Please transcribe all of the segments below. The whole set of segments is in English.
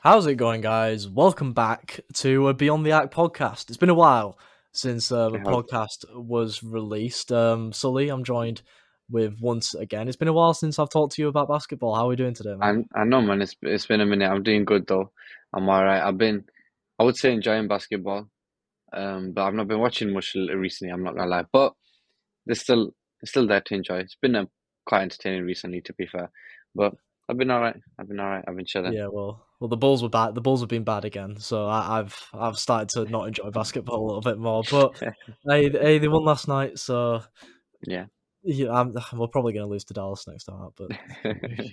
How's it going, guys? Welcome back to Beyond the Act podcast. It's been a while since the I have. podcast was released. Sully, I'm joined with once again. It's been a while since I've talked to you about basketball. How are we doing today, man? I know, man. It's been a minute. I'm doing good though. I'm all right. I would say, enjoying basketball. But I've not been watching much recently. I'm not gonna lie. But there's still it's still there to enjoy. It's been quite entertaining recently, to be fair. But I've been all right. I've been all right. I've been chilling. Yeah, well, the Bulls were bad. The Bulls have been bad again, so I've started to not enjoy basketball a little bit more. But hey, they won last night, so Yeah. yeah, we're probably going to lose to Dallas next time, but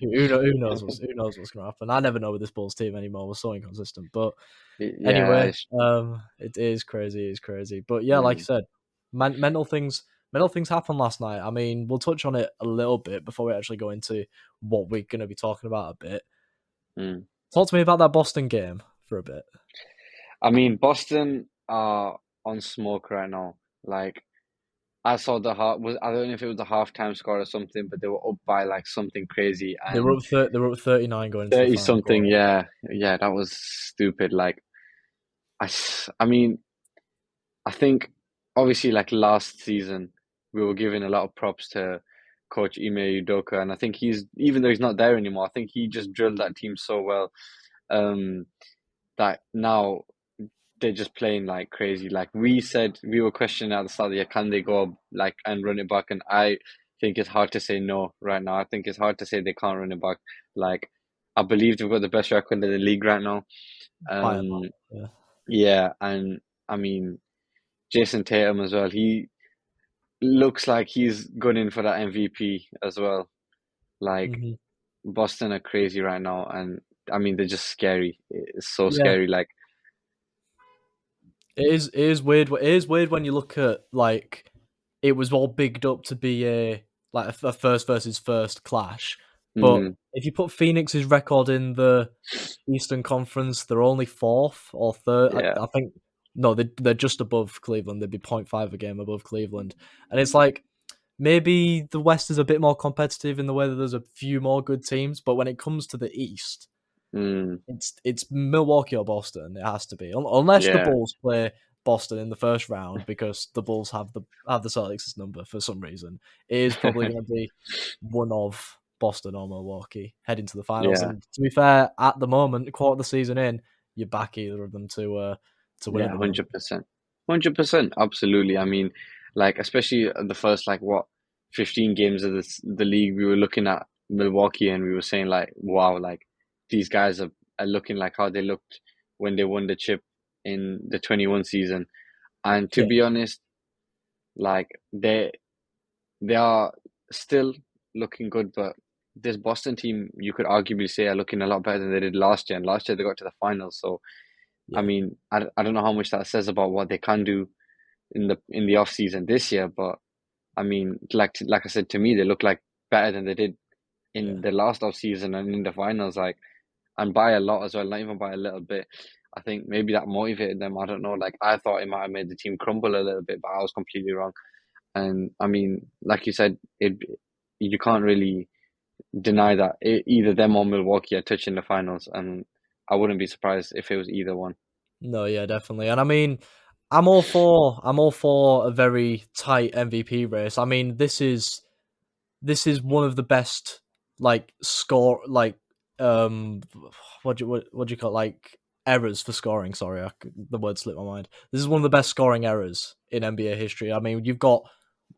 who knows what's going to happen? I never know with this Bulls team anymore. We're so inconsistent. But Yeah. anyway, it is crazy. It's crazy. But yeah, like I Mm, said, mental things happened last night. I mean, we'll touch on it a little bit before we actually go into what we're going to be talking about a bit. mm. Talk to me about that Boston game for a bit. I mean, Boston are on smoke right now. Like, I saw I don't know if it was the halftime score or something, but they were up by like something crazy, and They were up 39 going into the 30 final something. quarter. Yeah, yeah, that was stupid. Like, I mean, I think obviously, like last season, we were giving a lot of props to Coach Ime Udoka, and I think even though he's not there anymore, I think he just drilled that team so well, um, that now they're just playing like crazy. Like we said, we were questioning at the start of the year, can they go like and run it back? And I think it's hard to say no right now. I think it's hard to say they can't run it back. Like, I believe they've got the best record in the league right now. By a Um, lot. Yeah. yeah, and I mean Jason Tatum as well. He looks like he's gunning for that MVP as well. Like, hmm Boston are crazy right now, and I mean they're just scary. It's so Yeah. scary. Like, It is weird. It is weird when you look at like it was all bigged up to be a first versus first clash, but mm, if you put Phoenix's record in the Eastern Conference, they're only fourth or third. yeah, I think no, they're just above Cleveland. They'd be 0.5 a game above Cleveland, and it's like maybe the West is a bit more competitive in the way that there's a few more good teams, but when it comes to the East, mm, it's Milwaukee or Boston. It has to be, unless the yeah, Bulls play Boston in the first round because the Bulls have the Celtics' number for some reason. It is probably going to be one of Boston or Milwaukee heading to the finals. yeah. And to be fair, at the moment, quarter of the season in, you back either of them to win at Yeah, the moment. 100%. 100%, absolutely. I mean, like, especially the first, like, what, 15 games of the league, we were looking at Milwaukee and we were saying, like, wow, like, these guys are looking like how they looked when they won the chip in the 21 season. And to Yeah, be honest, like, they are still looking good, but this Boston team, you could arguably say, are looking a lot better than they did last year. And last year they got to the finals. So, I yeah. mean, I don't know how much that says about what they can do in the off season this year, but I mean, like I said, to me, they look like better than they did Yeah. in the last off season and in the finals, like, and by a lot as well, not even by a little bit. I think maybe that motivated them. I don't know. Like, I thought it might have made the team crumble a little bit, but I was completely wrong. And I mean, like you said, it you can't really deny that either them or Milwaukee are touching the finals, and I wouldn't be surprised if it was either one. No, yeah, definitely. And I mean, I'm all for a very tight MVP race. I mean, this is one of the best like score like um what do you call it? Like errors for scoring. Sorry, the word slipped my mind. This is one of the best scoring errors in NBA history. I mean, you've got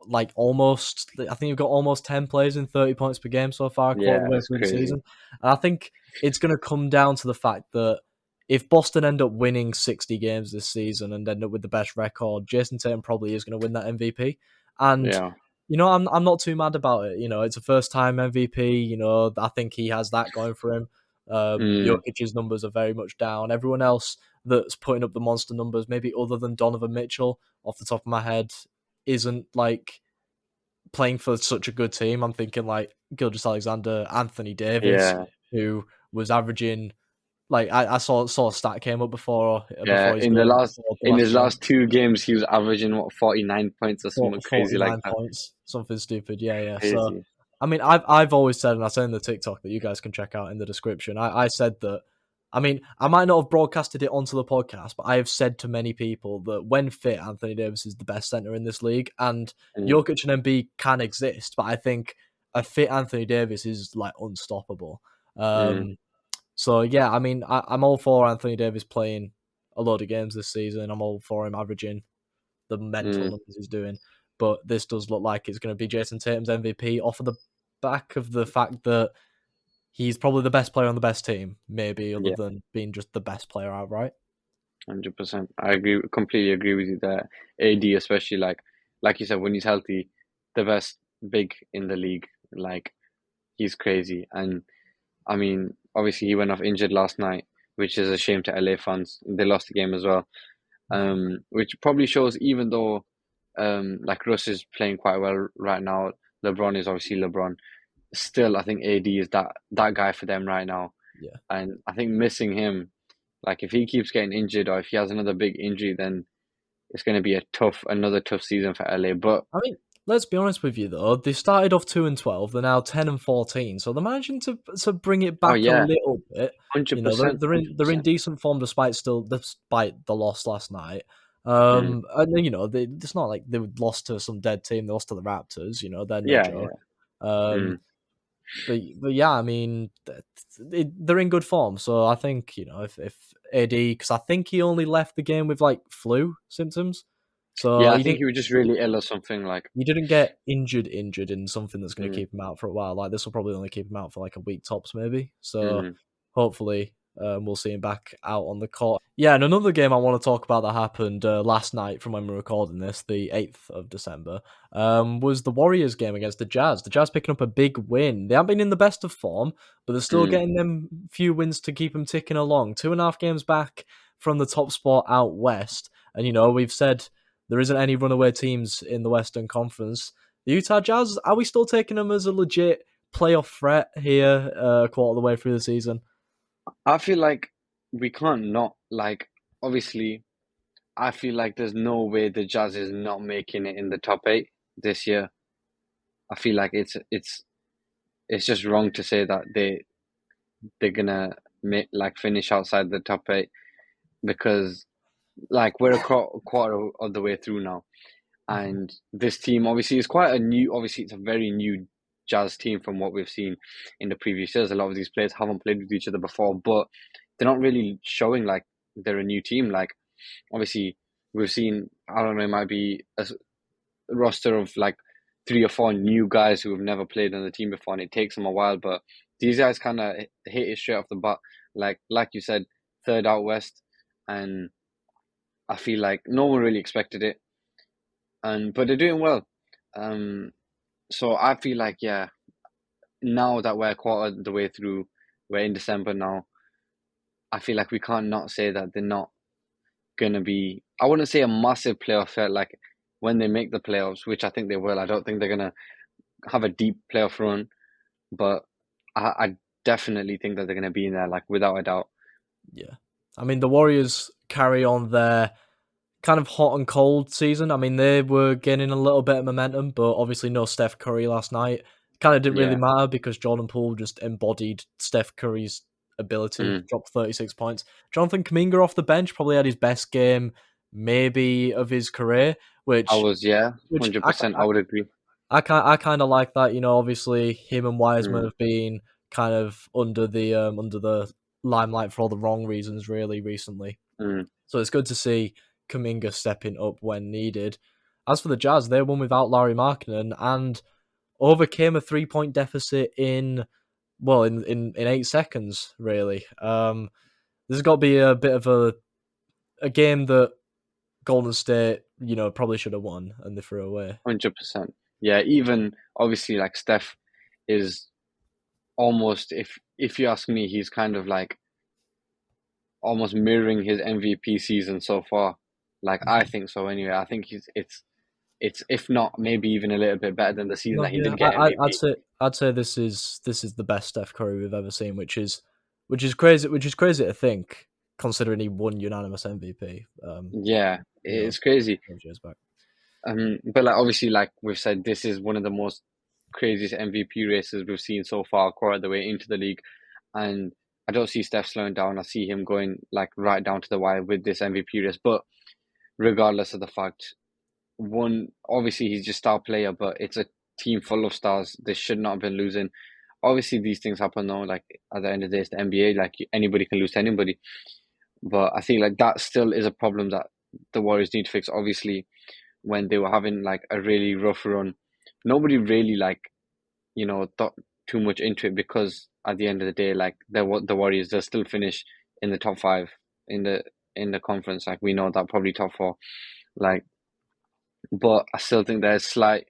like almost I think you've got almost 10 players in 30 points per game so far, a quarter of Yeah, the way it's through the crazy. season. And I think it's going to come down to the fact that if Boston end up winning 60 games this season and end up with the best record, Jason Tatum probably is going to win that MVP. And Yeah. I'm not too mad about it. It's a first time MVP. I think he has that going for him. Mm, Jokic's numbers are very much down. Everyone else that's putting up the monster numbers, maybe other than Donovan Mitchell, off the top of my head, isn't like playing for such a good team. I'm thinking like Gilgis Alexander, Anthony Davis, yeah. who was averaging like I saw a stat came up before Yeah. his game before the In last his game. last two games, he was averaging what, 49 points or something crazy like 49 that. points, something stupid. Yeah, yeah. So, Crazy. I mean, I've always said, and I said in the TikTok that you guys can check out in the description. I said that I mean, I might not have broadcasted it onto the podcast, but I have said to many people that when fit, Anthony Davis is the best center in this league, and Mm, Jokic and Embiid can exist, but I think a fit Anthony Davis is like unstoppable. mm, So yeah, I mean, I'm all for Anthony Davis playing a load of games this season. I'm all for him averaging the mental mm, numbers he's doing, but this does look like it's going to be Jason Tatum's MVP off of the back of the fact that he's probably the best player on the best team, maybe other yeah, than being just the best player outright. 100%. I agree, completely agree with you there. AD, especially like you said, when he's healthy, the best big in the league. Like he's crazy, and I mean, obviously he went off injured last night, which is a shame to LA fans. They lost the game as well. Yeah. Which probably shows even though like Russ is playing quite well right now, LeBron is obviously LeBron. Still, I think AD is that guy for them right now, Yeah. and I think missing him, like if he keeps getting injured or if he has another big injury, then it's going to be another tough season for LA. But I mean, let's be honest with you though. They started off 2-12. They're now 10-14. So they're managing to bring it oh back a yeah, little bit. hundred You know, they're percent, they're hundred in they're in percent. decent form despite the loss last night. Mm, And you know, it's not like they lost to some dead team. They lost to the Raptors. You know, they're no yeah, joke. yeah. Um, Mm, but yeah, I mean, they're in good form. So I think you know if AD, because I think he only left the game with like flu symptoms. So yeah, I he think didn't he was just really ill or something. Like, you didn't get injured in something that's going to mm, keep him out for a while. Like this will probably only keep him out for like a week tops, maybe. So mm, hopefully, we'll see him back out on the court. Yeah, and another game I want to talk about that happened last night from when we're recording this, the 8th of December, was the Warriors game against the Jazz. The Jazz picking up a big win. They haven't been in the best of form, but they're still mm. getting them few wins to keep them ticking along. 2.5 games back from the top spot out west. And, you know, we've said there isn't any runaway teams in the Western Conference. The Utah Jazz, are we still taking them as a legit playoff threat here, a quarter of the way through the season? I feel like we can't not like. Obviously, I feel like there's no way the Jazz is not making it in the top eight this year. I feel like it's just wrong to say that they're gonna make like finish outside the top eight because like we're quarter of the way through now, Mhm. and this team obviously is quite a new. Obviously, it's a very new Jazz team from what we've seen in the previous years. A lot of these players haven't played with each other before, but they're not really showing like they're a new team. Like obviously, we've seen. I don't know. It might be a roster of like 3 or 4 new guys who have never played on the team before, and it takes them a while. But these guys kind of hit it straight off the bat. Like you said, third out west, and I feel like no one really expected it, and but they're doing well. Um, so I feel like yeah, now that we're quarter the way through, we're in December now. I feel like we can't not say that they're not gonna be. I wouldn't say a massive playoff threat like when they make the playoffs, which I think they will. I don't think they're gonna have a deep playoff run, but I definitely think that they're gonna be in there, like without a doubt. Yeah. I mean, the Warriors carry on their kind of hot and cold season. I mean, they were gaining a little bit of momentum, but obviously no Steph Curry last night. Kind of didn't really Yeah. matter because Jordan Poole just embodied Steph Curry's ability, Mm. dropped 36 points. Jonathan Kuminga off the bench probably had his best game maybe of his career, I which was, yeah, which 100%. I would agree. I kind of like that. You know, obviously him and Wiseman Mm. have been kind of under the limelight for all the wrong reasons really recently. Mm. So it's good to see Kuminga stepping up when needed. As for the Jazz, they won without Larry Markkinen and overcame a 3-point deficit in 8 seconds. Really, this has got to be a bit of a game that Golden State, you know, probably should have won and they threw away. 100%. Yeah, even obviously like Steph is almost if you ask me, he's kind of like almost mirroring his MVP season so far. Like I Mhm. think so anyway. I think it's if not maybe even a little bit better than the season No, that he yeah, did get MVP. I'd say this is the best Steph Curry we've ever seen, which is crazy to think, considering he won unanimous MVP. Yeah, You know, it's crazy. those years back. But like obviously, like we've said, this is one of the most craziest MVP races we've seen so far, quarter of the way into the league, and I don't see Steph slowing down. I see him going like right down to the wire with this MVP race. But regardless of the fact, one, obviously he's just star player, but it's a team full of stars. They should not have been losing. Obviously, these things happen though. Like at the end of the day, it's the NBA. Like anybody can lose to anybody. But I think like that still is a problem that the Warriors need to fix. Obviously, when they were having like a really rough run, nobody really like thought too much into it because at the end of the day, like the Warriors, they'll still finish in the top five in the conference. Like we know that probably top four. Like, but I still think there's slight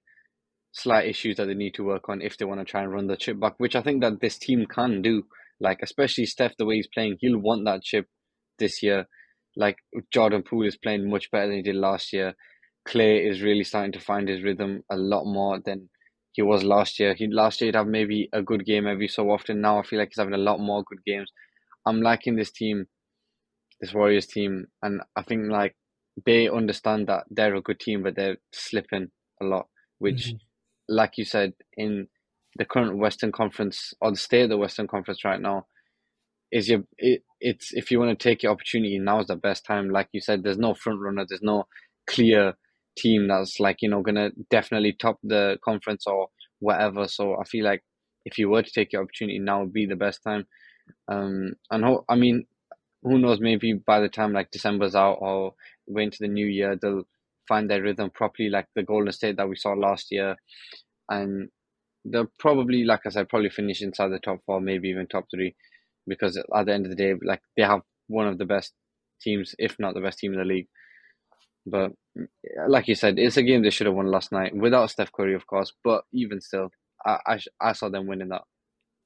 issues that they need to work on if they want to try and run the chip back, which I think that this team can do. Like especially Steph, the way he's playing, he'll want that chip this year. Like Jordan Poole is playing much better than he did last year. Clay is really starting to find his rhythm a lot more than he was last year. Last year he'd have maybe a good game every so often. Now I feel like he's having a lot more good games. I'm liking this team, this Warriors team, and I think like they understand that they're a good team, but they're slipping a lot, which, Mhm. like you said, in the current Western Conference or the state of the Western Conference right now, it's if you want to take your opportunity, now is the best time. Like you said, there's no front runner, there's no clear team that's like gonna definitely top the conference or whatever. So I feel like if you were to take your opportunity, now would be the best time. I mean, who knows? Maybe by the time like December's out or way into the new year, they'll find their rhythm properly, like the Golden State that we saw last year, and they'll probably, like I said, probably finish inside the top four, maybe even top three, because at the end of the day, like they have one of the best teams, if not the best team in the league. But like you said, it's a game they should have won last night without Steph Curry, of course. But even still, I saw them winning that.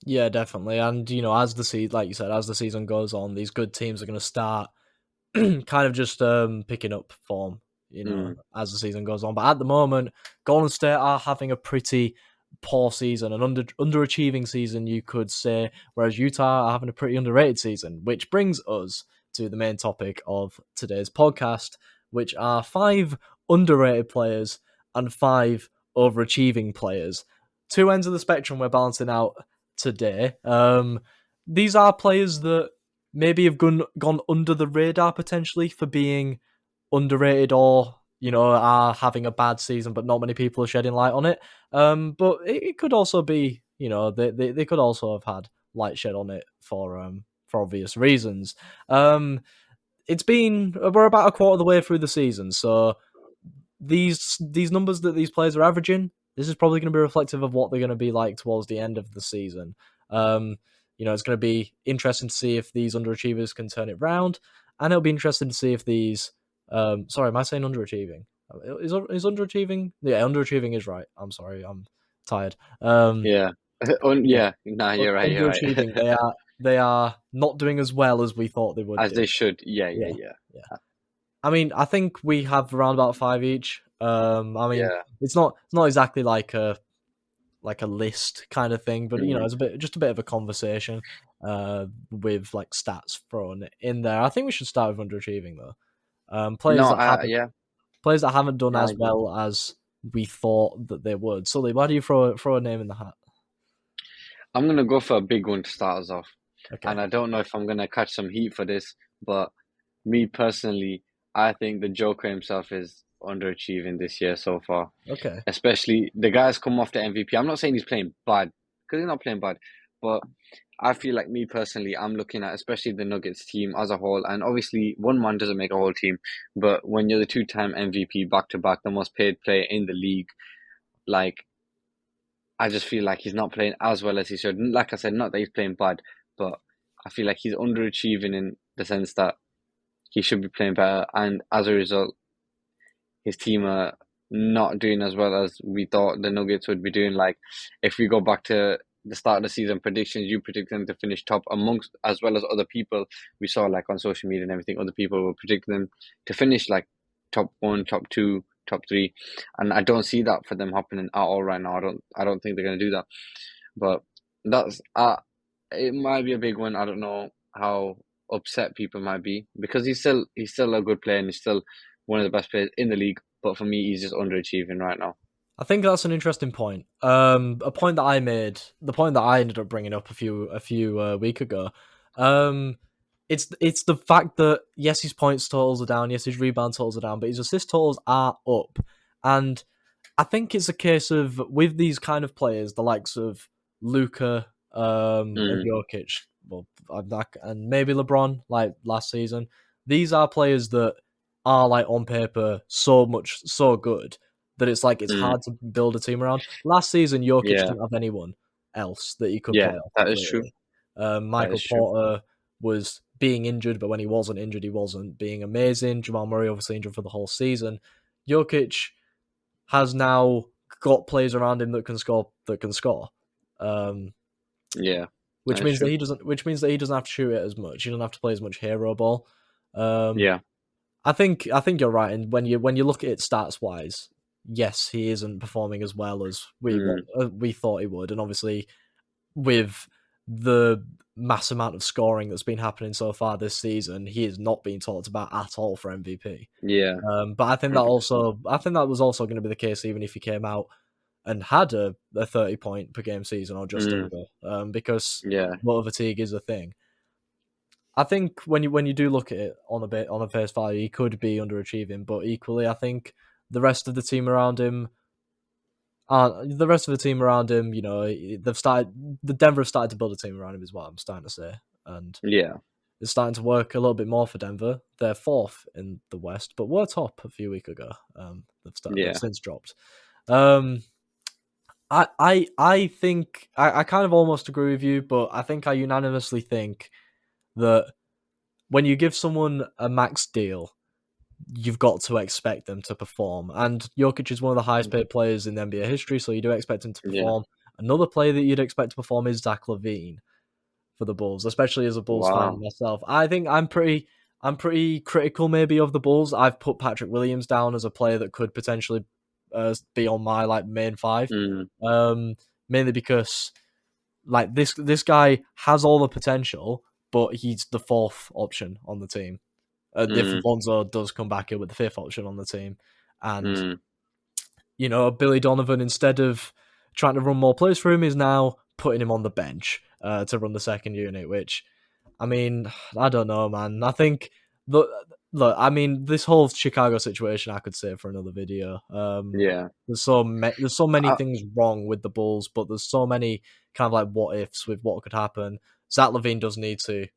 Yeah, definitely. And as like you said, as the season goes on, these good teams are going to start kind of just picking up form, Mm. as the season goes on. But at the moment, Golden State are having a pretty poor season, an underachieving season, you could say, whereas Utah are having a pretty underrated season, which brings us to the main topic of today's podcast, which are 5 underrated players and 5 overachieving players. Two ends of the spectrum we're balancing out today. These are players that maybe have gone under the radar potentially for being underrated or are having a bad season, but not many people are shedding light on it. But it could also be they could also have had light shed on it for obvious reasons. We're about a quarter of the way through the season, so these numbers that these players are averaging, this is probably going to be reflective of what they're going to be like towards the end of the season. Um, it's going to be interesting to see if these underachievers can turn it round, and it'll be interesting to see if these. Sorry, am I saying underachieving? Is underachieving? Yeah, underachieving is right. I'm sorry, I'm tired. Yeah, Yeah, yeah. Nah, you're right. You're right. underachieving. They are not doing as well as we thought they would As do. they should. Yeah, yeah, Yeah, yeah, yeah. I mean, I think we have around about 5 each. I mean, yeah. it's not exactly like a list kind of thing, but Mm. it's a bit of a conversation with like stats thrown in there. I think we should start with underachieving though. No, yeah, Players that haven't done yeah, I as agree. well as we thought that they would. Sully, why do you throw a name in the hat? I'm gonna go for a big one to start us off, Okay. and I don't know if I'm gonna catch some heat for this, but me personally, I think the Joker himself is underachieving this year so far. Okay. Especially the guy's come off the MVP. I'm not saying he's playing bad because he's not playing bad, but I feel like me personally, I'm looking at especially the Nuggets team as a whole, and obviously one man doesn't make a whole team, but when you're the two-time MVP back to back, the most paid player in the league, like I just feel like he's not playing as well as he should. Like I said, not that he's playing bad, but I feel like he's underachieving in the sense that he should be playing better, and as a result, his team are not doing as well as we thought the Nuggets would be doing. Like, if we go back to the start of the season predictions, you predict them to finish top amongst as well as other people. We saw like on social media and everything, other people were predicting them to finish like top one, top two, top three, and I don't see that for them happening at all right now. I don't think they're gonna do that. But that's it might be a big one. I don't know how upset people might be because he's still a good player and he's still one of the best players in the league. But for me, he's just underachieving right now. I think that's an interesting point. A point that I made, the point that I ended up bringing up a few week ago. Um, it's the fact that yes, his points totals are down, yes, his rebound totals are down, but his assist totals are up, and I think it's a case of with these kind of players, the likes of Luca, and Mm, Jokic, well, and maybe LeBron, like last season. These are players that are like on paper so good that it's like it's mm, hard to build a team around. Last season, Jokic yeah, didn't have anyone else that he could yeah, play off that of, is true. really. That Michael is true. Porter was being injured, but when he wasn't injured, he wasn't being amazing. Jamal Murray obviously injured for the whole season. Jokic has now got players around him that can score. Um, Yeah, which that is means that true. he doesn't have to shoot it as much. He doesn't have to play as much hero ball. Um, Yeah. I think you're right. And when you look at it stats wise, yes, he isn't performing as well as Mm, we thought he would. And obviously, with the mass amount of scoring that's been happening so far this season, he is not being talked about at all for MVP. yeah, But 100%. I think that was also going to be the case even if he came out and had a 30 point per game season or just Mm, over, because yeah, motor fatigue is a thing. I think when you do look at it on a face value, he could be underachieving, but equally, I think the rest of the team around him the rest of the team around him. You know, the Denver have started to build a team around him, is what I'm starting to say, and yeah, it's starting to work a little bit more for Denver. They're fourth in the West, but were top a few weeks ago. They've yeah. since dropped. Um, I think I kind of almost agree with you, but I think I unanimously think that when you give someone a max deal, you've got to expect them to perform. And Jokic is one of the highest paid players in NBA history, so you do expect him to Yeah. perform. Another player that you'd expect to perform is Zach LaVine for the Bulls, especially as a Bulls fan Wow. myself. I think I'm pretty critical maybe of the Bulls. I've put Patrick Williams down as a player that could potentially be on my like main five, Mm, um, mainly because like this guy has all the potential, but he's the fourth option on the team. If mm, Lonzo does come back in with the fifth option on the team, and mm, you know Billy Donovan, instead of trying to run more plays for him, is now putting him on the bench to run the second unit. Which, I mean, I don't know, man. I think look, look. I mean, this whole Chicago situation, I could say for another video. yeah. There's so many Uh, things wrong with the Bulls, but there's so many kind of like what ifs with what could happen. Zach LaVine does need to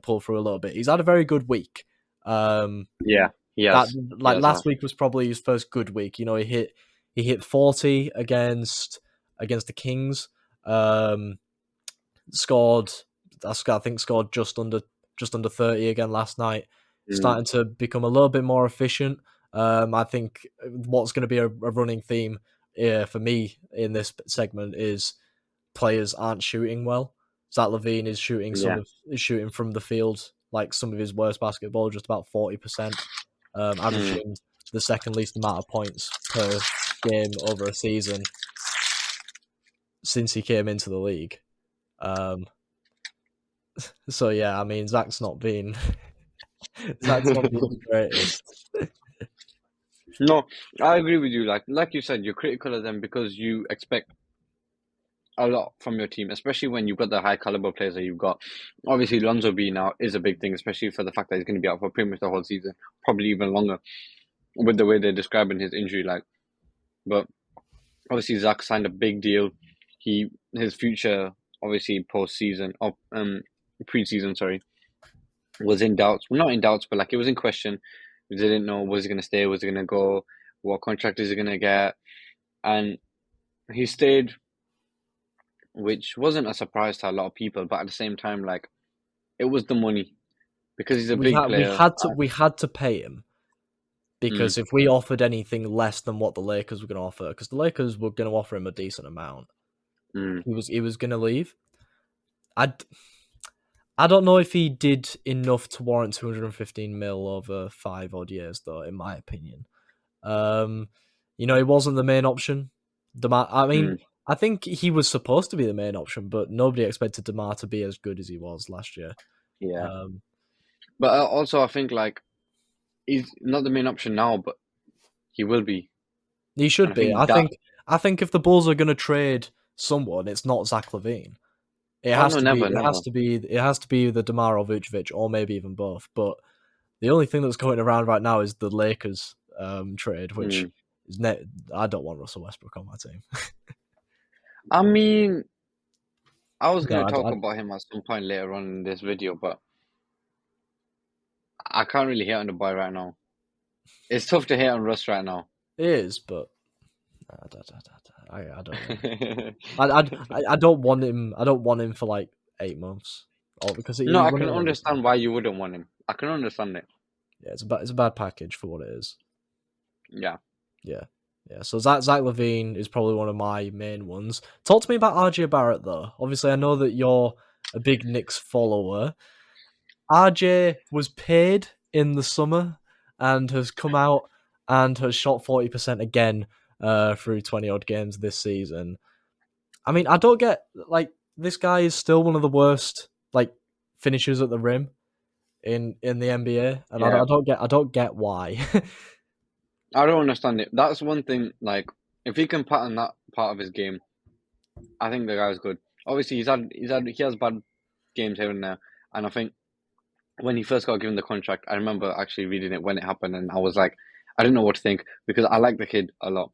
pull through a little bit. He's had a very good week. Um, yeah, that he like has last that. week was probably his first good week. You know, he hit 40 against the Kings. Um, scored I think scored just under 30 again last night. Mm, Starting to become a little bit more efficient. I think what's going to be a running theme for me in this segment is players aren't shooting well. Zach LaVine yeah. is shooting from the field like some of his worst basketball, just about 40%, Mm, averaging the second least amount of points per game over a season since he came into the league. Um, so yeah, I mean Zach's not been the greatest. no, I agree with you. Like you said, you're critical of them because you expect a lot from your team, especially when you've got the high caliber players that you've got. Obviously, Lonzo being out is a big thing, especially for the fact that he's going to be out for pretty much the whole season, probably even longer, with the way they're describing his injury. But obviously, Zach signed a big deal. His future, obviously, postseason or preseason, sorry, was in doubts. Well, not in doubts, but like it was in question. We didn't know, was he going to stay, was he going to go, what contract is he going to get, and he stayed, which wasn't a surprise to a lot of people. But at the same time, like it was the money because he's a big player. We had to pay him Mm, because if we offered anything less than what the Lakers were going to offer, because the Lakers were going to offer him a decent amount, mm, he was going to leave. I I don't know if he did enough to warrant 215 mil over 5 odd years, though. In my opinion, um, you know, he wasn't the main option. I mean, mm, I think he was supposed to be the main option, but nobody expected Demar to be as good as he was last year. yeah. Um, But also, I think like he's not the main option now, but he will be. he And should I be. think that, I think if the Bulls are going to trade someone, it's not Zach LaVine. It Oh has no, to be. never, It has never. to be. It has to be the DeMar or Vucevic, or maybe even both. But the only thing that's going around right now is the Lakers trade, which Mm. is I don't want Russell Westbrook on my team. I mean, I was No, gonna talk about him at some point later on in this video, but I can't really hate on the boy right now. It's tough to hate on Russ right now. it is, but I don't want. I don't want him. I don't want him for like 8 months, or because No, he I won can it all the time. understand why you wouldn't want him. I can understand it. Yeah, it's a bad package for what it is. Yeah. Yeah. Yeah. So Zach Levine is probably one of my main ones. Talk to me about RJ Barrett though. Obviously I know that you're a big Knicks follower. RJ was paid in the summer and has come out and has shot 40% again through 20 odd games this season. I mean, I don't get like this guy is still one of the worst like finishers at the rim in the NBA, and Yeah. I don't get why. I don't understand it. That's one thing, like, if he can pattern that part of his game, I think the guy's good. Obviously, he has bad games here and there, and I think when he first got given the contract, I remember actually reading it when it happened, and I was like, I didn't know what to think because I like the kid a lot.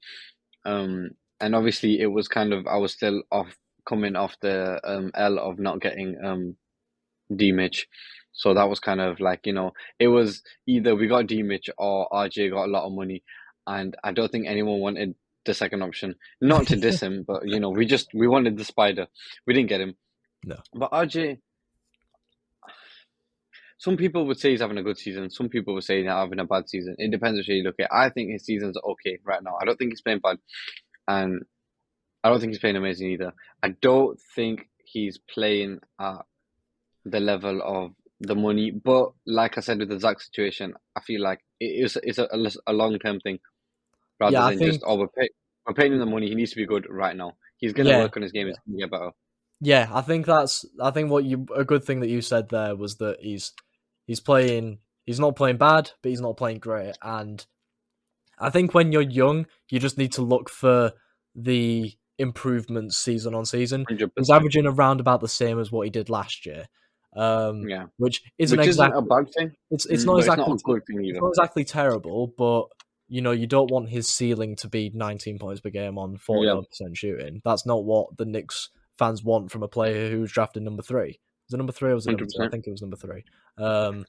Um, and obviously, it was kind of I was still coming off the L of not getting D Mitch, so that was kind of like it was either we got D Mitch or RJ got a lot of money, and I don't think anyone wanted the second option. Not to diss him, but we wanted the spider. We didn't get him, No. but RJ. Some people would say he's having a good season. Some people would say he's having a bad season. It depends which way you look at it. I think his season's okay right now. I don't think he's playing bad, and I don't think he's playing amazing either. I don't think he's playing at the level of the money. But like I said with the Zach situation, I feel like it's a long term thing rather Yeah, I than just think we're paying him the money. He needs to be good right now. He's gonna yeah, work on his game. yeah. It's gonna get better. Yeah, I think what you a good thing that you said there was that he's not playing bad, but he's not playing great. And I think when you're young, you just need to look for the improvements season on season. He's 100%. averaging around about the same as what he did last year, Yeah, which isn't which isn't a exactly bad thing, it's not but it's not exactly a good thing it's either. not exactly terrible, but you don't want his ceiling to be 19 points per game on 40 Yeah, odd percent shooting. That's not what the Knicks fans want from a player who was drafted number 3. Was it number 3 or was it number hundred 2? I percent. think it was number 3.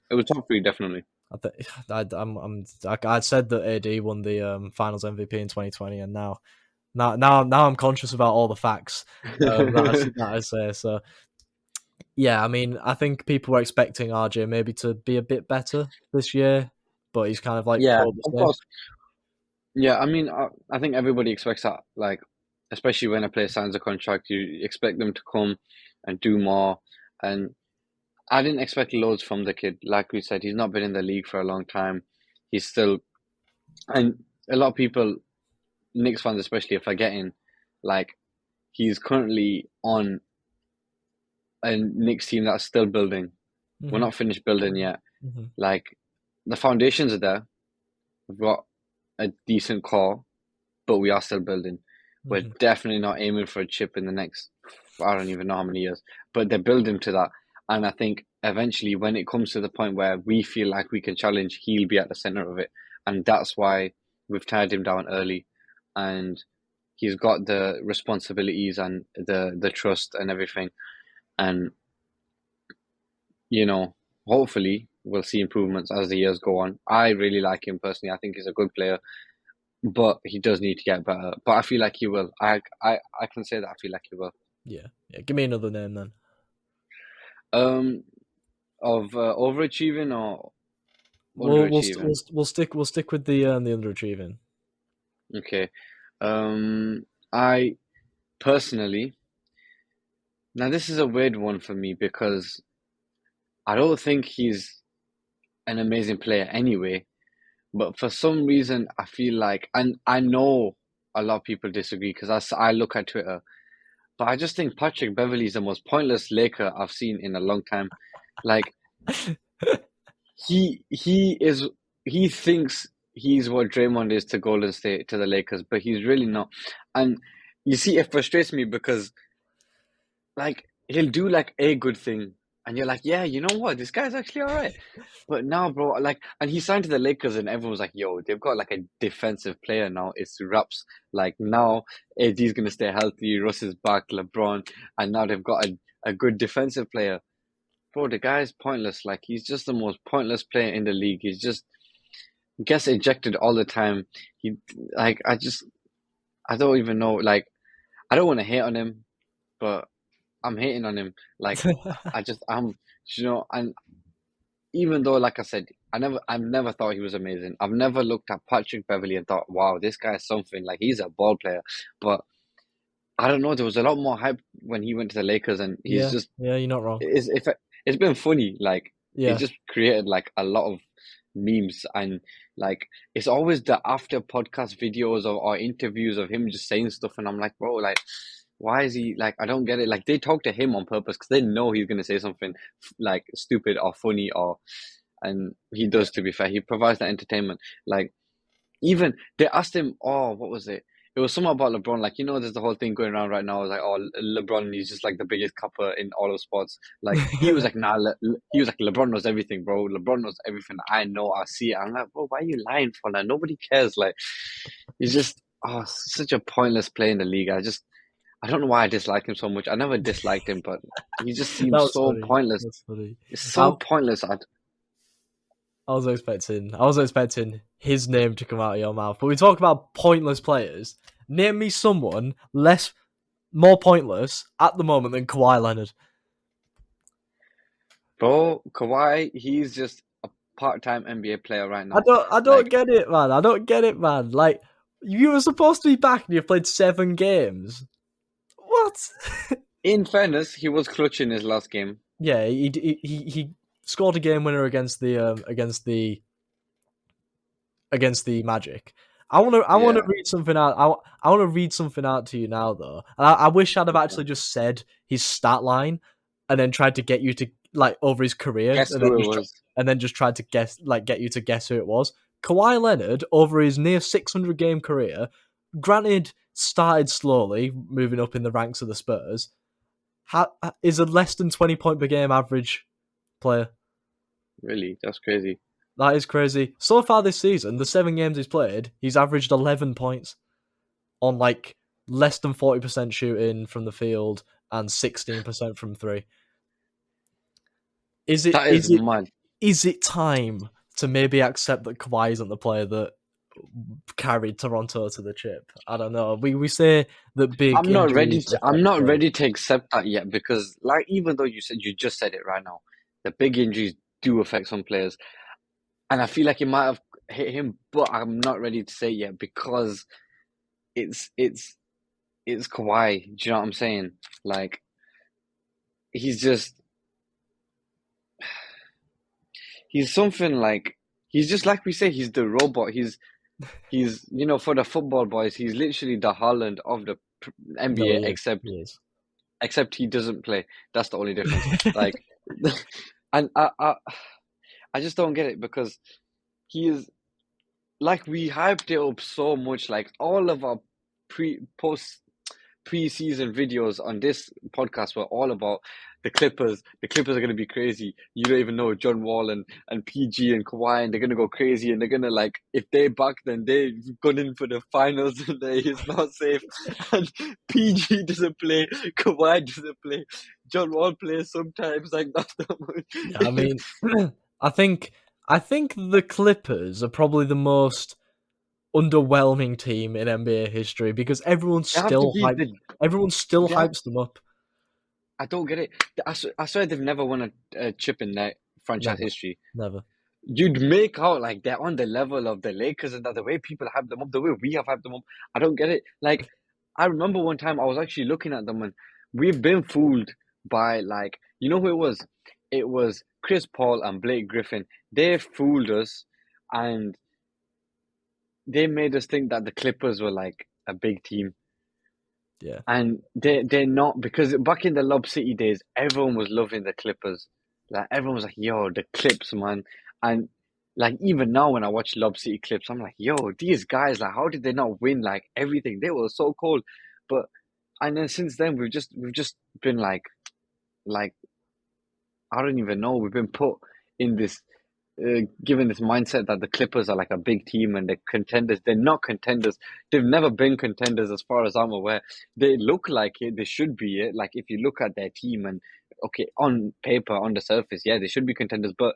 It was top three definitely. I'd said that AD won the Finals MVP in 2020, and now I'm conscious about all the facts that I say. So yeah, I mean, I think people were expecting RJ maybe to be a bit better this year, but he's kind of like Yeah, put the of same. course. Yeah, I mean, I think everybody expects that. Like, especially when a player signs a contract, you expect them to come and do more. And I didn't expect loads from the kid. Like we said, he's not been in the league for a long time. He's still, and a lot of people, Knicks fans especially, are forgetting, like, he's currently on a Knicks team that's still building. We're Hmm. not finished building yet. Hmm. Like, the foundations are there. We've got a decent core, but we are still building. We're Hmm. definitely not aiming for a chip in the next, I don't even know how many years, but they're building to that. And I think eventually, when it comes to the point where we feel like we can challenge, he'll be at the center of it. And that's why we've tied him down early. And he's got the responsibilities and the trust and everything. And, you know, hopefully we'll see improvements as the years go on. I really like him personally. I think he's a good player. But he does need to get better. But I feel like he will. I can say that I feel like he will. Yeah, yeah. Give me another name then. Um, of overachieving or We'll underachieving. we'll stick with the underachieving. Okay. I personally now this is a weird one for me because I don't think he's an amazing player anyway. But for some reason, I feel like, and I know a lot of people disagree because I look at Twitter. But I just think Patrick Beverley is the most pointless Laker I've seen in a long time. Like he he thinks he's what Draymond is to Golden State to the Lakers, but he's really not. And you see, it frustrates me because like he'll do like a good thing, and you're like, yeah, you know what, this guy's actually all right. But now, bro, like, and he signed to the Lakers, and everyone's like, yo, they've got like a defensive player now. It's Raps. Like now, AD's gonna stay healthy. Russ is back, LeBron, and now they've got a good defensive player. Bro, the guy's pointless. Like he's just the most pointless player in the league. He's just gets ejected all the time. He like I don't even know. Like I don't want to hate on him, but I'm hating on him. Like I'm and even though like I said, I've never thought he was amazing. I've never looked at Patrick Beverly and thought, wow, this guy's something. Like he's a ball player. But I don't know, there was a lot more hype when he went to the Lakers, and he's Yeah, just yeah, you're not wrong. it's been funny. Like it Yeah. just created like a lot of memes, and like it's always the after podcast videos or interviews of him just saying stuff, and I'm like, bro, like why is he like? I don't get it. Like they talk to him on purpose because they know he's gonna say something like stupid or funny, or and he does. To be fair, he provides that entertainment. Like even they asked him, oh, what was it? It was something about LeBron. Like, you know, there's the whole thing going around right now. It was like, oh, LeBron, he's just like the biggest cupper in all of sports. Like, he was like, nah, he was like, LeBron knows everything, bro. LeBron knows everything. I know, I see it. I'm like, bro, why are you lying for that? Nobody cares. Like, he's just, oh, such a pointless play in the league. I don't know why I dislike him so much. I never disliked him, but he just That seems was so funny. pointless. That's funny. It's so I, pointless. I was expecting his name to come out of your mouth. But we talk about pointless players. Name me someone more pointless at the moment than Kawhi Leonard. Bro, Kawhi, he's just a part-time NBA player right now. I don't Like, get it, man. I don't get it, man. Like you were supposed to be back and you've played 7 games. What? in fairness, he was clutch in his last game. Yeah, he scored a game winner against the Magic. I want to Yeah, read something out. I want to read something out to you now, though. And I wish I'd have actually just said his stat line, and then tried to get you to like over his career, guess who it was? and then just tried to guess get you to guess who it was. Kawhi Leonard over his near 600 game career, granted started slowly, moving up in the ranks of the Spurs, is a less than 20 point per game average player. Really? That's crazy. That is crazy. So far this season, the 7 games he's played, he's averaged 11 points on like less than 40% shooting from the field and 16% from 3. Is it That is is it mad. is it time to maybe accept that Kawhi isn't the player that carried Toronto to the chip? I don't know. We say that big injuries I'm affect not players. ready to accept that yet because, like, even though you just said it right now, the big injuries do affect some players, and I feel like it might have hit him, but I'm not ready to say it yet because it's it's it's Kawhi. Do you know what I'm saying? Like, he's just he's something like he's just like we say, he's the robot. He's for the football boys, he's literally the Haaland of the No, NBA, he is. except He is. he doesn't play. That's the only difference. Like, and I just don't get it because he is like we hyped it up so much. Like all of our preseason videos on this podcast were all about the Clippers. The Clippers are going to be crazy. You don't even know John Wall and PG and Kawhi, and they're going to go crazy. And they're going to, like, if they back, then they've gone in for the finals and it's not safe. And PG doesn't play. Kawhi doesn't play. John Wall plays sometimes, like, not that Yeah, I much. mean, I think I think the Clippers are probably the most underwhelming team in NBA history because They have to be everyone still they have, hypes them up. I don't get it. I swear they've never won a chip in their franchise Never, history. never. You'd make out like they're on the level of the Lakers and that the way people hype them up, the way we have hyped them up. I don't get it. Like, I remember one time I was actually looking at them and we've been fooled by, like, you know who it was? It was Chris Paul and Blake Griffin. They fooled us and they made us think that the Clippers were like a big team. Yeah, And they're not, because back in the Lob City days, everyone was loving the Clippers. Like everyone was like, "Yo, the Clips, man!" And like even now, when I watch Lob City clips, I'm like, "Yo, these guys, like, how did they not win like everything? They were so cold." But and then since then, we've just been like like I don't even know. We've been put in this, given this mindset that the Clippers are like a big team and they're contenders. They're not contenders. They've never been contenders, as far as I'm aware. They look like it. They should be it. Like if you look at their team and okay, on paper, on the surface, yeah, they should be contenders, but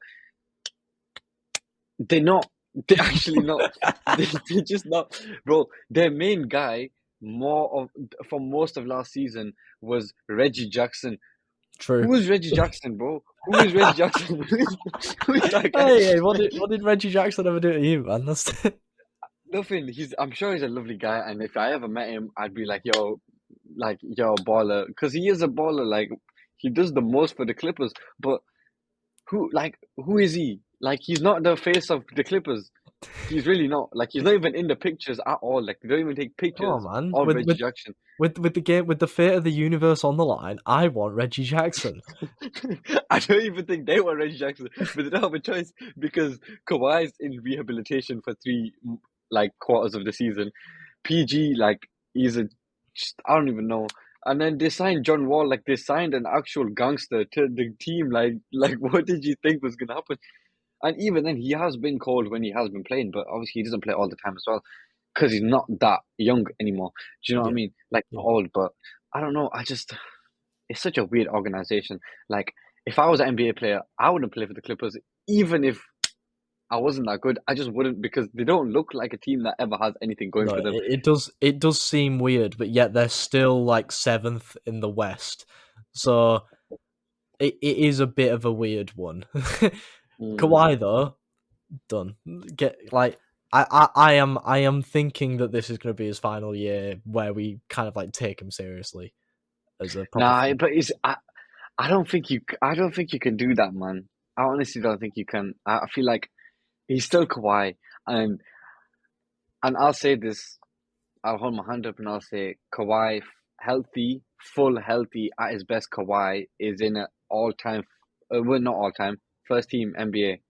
they're not. They're actually not. They're just not, bro. Their main guy, more of for most of last season, was Reggie Jackson. True. Who is Reggie Jackson, bro? Who is Reggie Jackson? Who is that guy? Hey, what Like, did Reggie Jackson ever do to you, man? That's nothing. I'm sure he's a lovely guy, and if I ever met him, I'd be like, yo, baller, because he is a baller. Like, he does the most for the Clippers. But who is he? Like, he's not the face of the Clippers. He's really not. Like, he's not even in the pictures at all. Like, they don't even take come on, pictures man. of Reggie Jackson. With the game, with the fate of the universe on the line, I want Reggie Jackson. I don't even think they want Reggie Jackson, but they don't have a choice because Kawhi's in rehabilitation for three like quarters of the season. PG, like he's I don't even know. And then they signed John Wall, like they signed an actual gangster to the team. Like what did you think was gonna happen? And even then, he has been called when he has been playing, but obviously he doesn't play all the time as well because he's not that young anymore. Do you know what I Yeah, mean? Like yeah. not old, but I don't know. It's such a weird organization. Like if I was an NBA player, I wouldn't play for the Clippers, even if I wasn't that good. I just wouldn't because they don't look like a team that ever has anything going No, for them. it does seem weird, but yet they're still like seventh in the West. So it is a bit of a weird one. Mm. Kawhi though, done. Get like I am thinking that this is going to be his final year where we kind of like take him seriously as a proper. Nah, but I don't think you can do that, man. I honestly don't think you can. I feel like he's still Kawhi, and I'll say this. I'll hold my hand up and I'll say Kawhi, healthy, full healthy at his best. Kawhi is in an all time, well, not all time, first team NBA.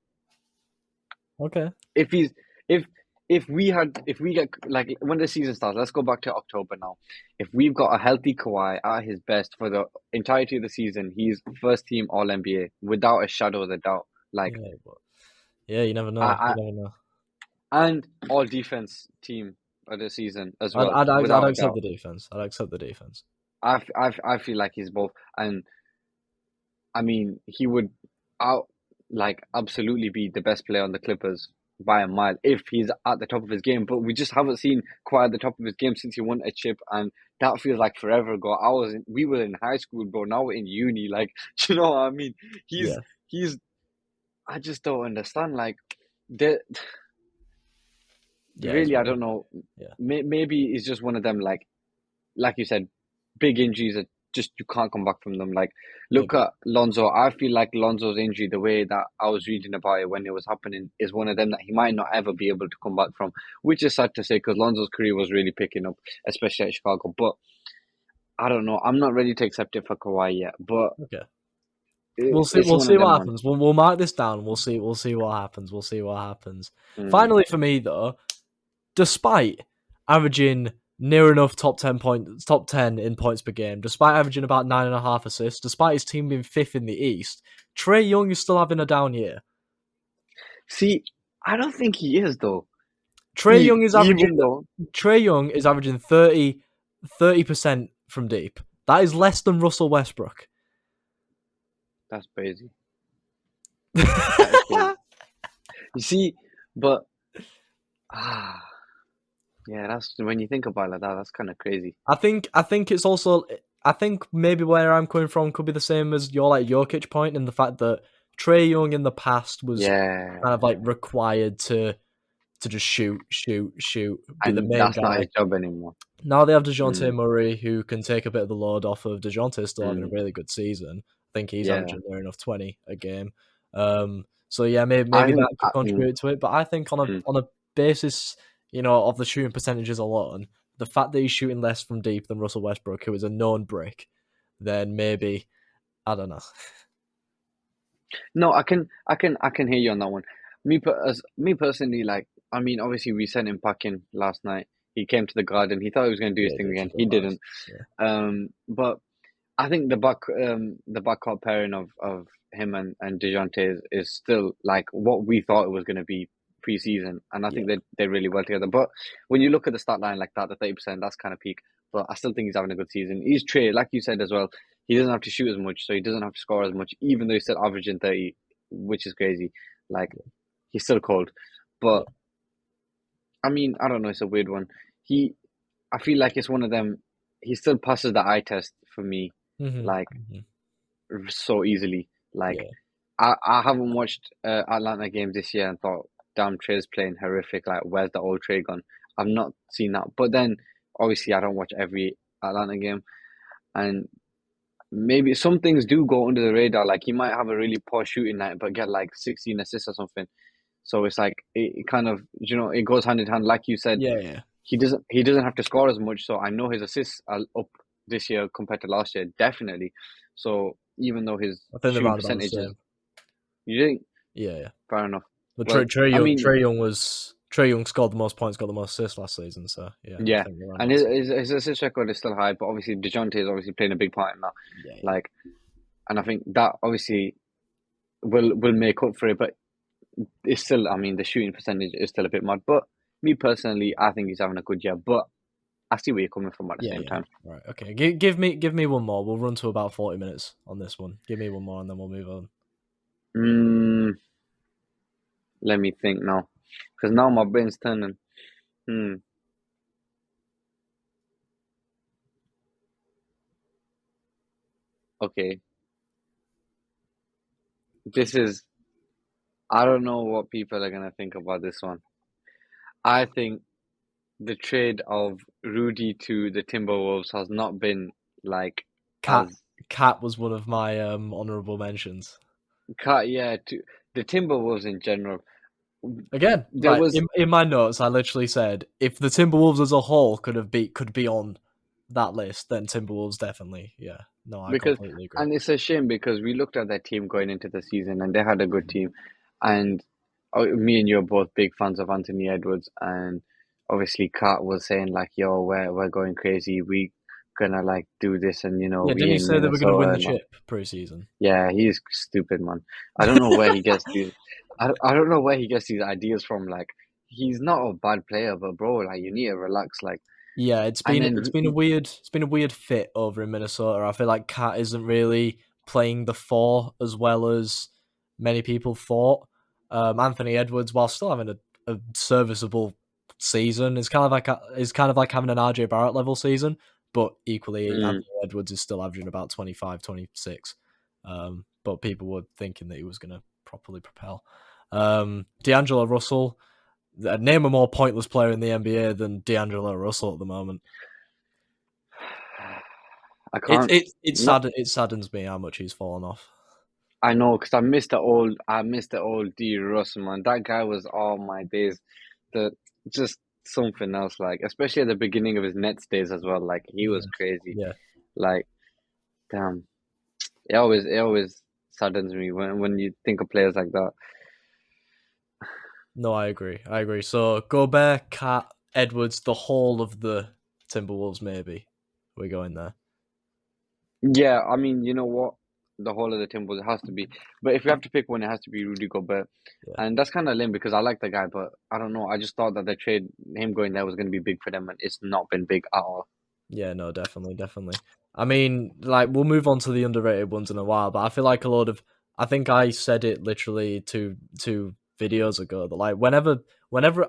Okay. If he's if if we get like when the season starts, let's go back to October now. If we've got a healthy Kawhi at his best for the entirety of the season, he's first team All NBA without a shadow of a doubt. Like Yeah, but yeah, you never know. I, You never know. and all defense team of the season as well, I'd without a accept doubt. the defense. I'd accept the defense. I feel like he's both, and I mean he would out like absolutely be the best player on the Clippers by a mile if he's at the top of his game. But we just haven't seen quite at the top of his game since he won a chip, and that feels like forever ago. We were in high school, bro. Now we're in uni. Like, do you know what I mean? Yeah, He's. I just don't understand. Like, the yeah, it's really, I weird. don't know. Yeah, Maybe it's just one of them. Like you said, big injuries that just you can't come back from them. Like look maybe. at Lonzo. I feel like Lonzo's injury, the way that I was reading about it when it was happening, is one of them that he might not ever be able to come back from, which is sad to say because Lonzo's career was really picking up, especially at Chicago. But I don't know. I'm not ready to accept it for Kawhi yet, but Okay. We'll see. it's We'll one of see them, what man. happens. We'll mark this down. We'll see. We'll see what happens. We'll see what happens. Mm. Finally, for me though, despite averaging near enough top 10 in points per game, despite averaging about 9.5 assists, despite his team being fifth in the East, Trae Young is still having a down year. See, I don't think he is though. Trae Young is averaging Even though Trae Young is averaging 30% from deep. That is less than Russell Westbrook. that's crazy. That is crazy. You see, but ah. Yeah, that's when you think about it like that, that's kind of crazy. I think it's also I think maybe where I'm coming from could be the same as your like Jokic point in the fact that Trae Young in the past was Yeah, kind of like required to just shoot, be the and main that's not guy. his job anymore. Now they have DeJounte Mm, Murray who can take a bit of the load off of DeJounte still having a mm, really good season. I think he's yeah, averaging near enough 20 a game. So yeah, I maybe think. that could contribute to it. But I think Mm. on a basis, of the shooting percentages alone, the fact that he's shooting less from deep than Russell Westbrook, who is a known brick, then maybe I don't know. No, I can hear you on that one. As me personally, like, I mean, obviously we sent him packing last night. He came to the Garden. He thought he was going to do his Yeah, thing it's a again. bit He nice. didn't. Yeah, But I think the backcourt pairing of him and DeJounte is still like what we thought it was going to be preseason, and I think Yeah. they're really well together. But when you look at the stat line like that, the 30%, that's kind of peak. But I still think he's having a good season. He's Trey, like you said as well. He doesn't have to shoot as much, so he doesn't have to score as much, even though he's still averaging 30, which is crazy. Like he's still cold, but Yeah. I mean, I don't know. It's a weird one. He, I feel like it's one of them. He still passes the eye test for me, Hmm. like Hmm. so easily. Like Yeah. I haven't watched Atlanta games this year and thought, damn, Trey's playing horrific. Like, where's the old Trey gone? I've not seen that. But then, obviously, I don't watch every Atlanta game, and maybe some things do go under the radar. Like he might have a really poor shooting night, but get like 16 assists or something. So it's like it kind of it goes hand in hand. Like you said, Yeah. Yeah. he doesn't have to score as much. So I know his assists are up this year compared to last year, definitely. So even though his I think they're shooting around about the percentage is, same. you think, Yeah. Yeah. fair enough. But Well, I mean, Trey Young scored the most points, got the most assists last season. So yeah, I yeah, think they're around and about the same. his assist record is still high, but obviously Dejounte is obviously playing a big part in that. Yeah. Yeah. Like, and I think that obviously will make up for it, but it's still, I mean, the shooting percentage is still a bit mad. But me personally, I think he's having a good year. But I see where you're coming from at the Yeah. same Yeah. time. Right. Okay. Give me one more. We'll run to about 40 minutes on this one. Give me one more, and then we'll move on. Mm, let me think now, because now my brain's turning. Hmm. Okay. This is. I don't know what people are gonna think about this one. I think the trade of Rudy to the Timberwolves has not been like Cat as Cat was one of my honorable mentions. cut. Yeah, to the Timberwolves in general. Again, There like was in my notes, I literally said if the Timberwolves as a whole could be on that list, then Timberwolves definitely. Yeah, no, I because, completely agree. and it's a shame because we looked at their team going into the season and they had a good team, and me and you are both big fans of Anthony Edwards, and obviously Kat was saying like, "Yo, we're going crazy. We gonna like do this, and Yeah, we didn't he in say they were going to win Minnesota the and all." chip preseason? Yeah, he's stupid, man. I don't know where he gets these. I don't know where he gets these ideas from. Like, he's not a bad player, but bro, like you need to relax. Like, Yeah, and then it's been a weird fit over in Minnesota. I feel like Cat isn't really playing the four as well as many people thought. Anthony Edwards, while still having a serviceable season, is kind of like having an RJ Barrett level season, but equally mm, Anthony Edwards is still averaging about 25, 26. But people were thinking that he was going to properly propel. D'Angelo Russell, name a more pointless player in the NBA than D'Angelo Russell at the moment. I can't. Not. It saddens me how much he's fallen off. I know, because I missed the old D Russ, man. That guy was all my days. The just something else, like especially at the beginning of his Nets days as well. Like he was Mhm. crazy. Yeah, Like damn, it always saddens me when you think of players like that. no, I agree. I agree. So Gobert, Cat, Edwards, the whole of the Timberwolves, maybe we're going there. Yeah, I mean, you know what? The whole of the Timberwolves has to be. But if you have to pick one, it has to be Rudy Gobert. Yeah, And that's kind of lame because I like the guy, but I don't know. I just thought that the trade, him going there, was going to be big for them, and it's not been big at all. yeah, no, definitely, definitely. I mean, like we'll move on to the underrated ones in a while, but I feel like a lot of. I think I said it literally two videos ago that like whenever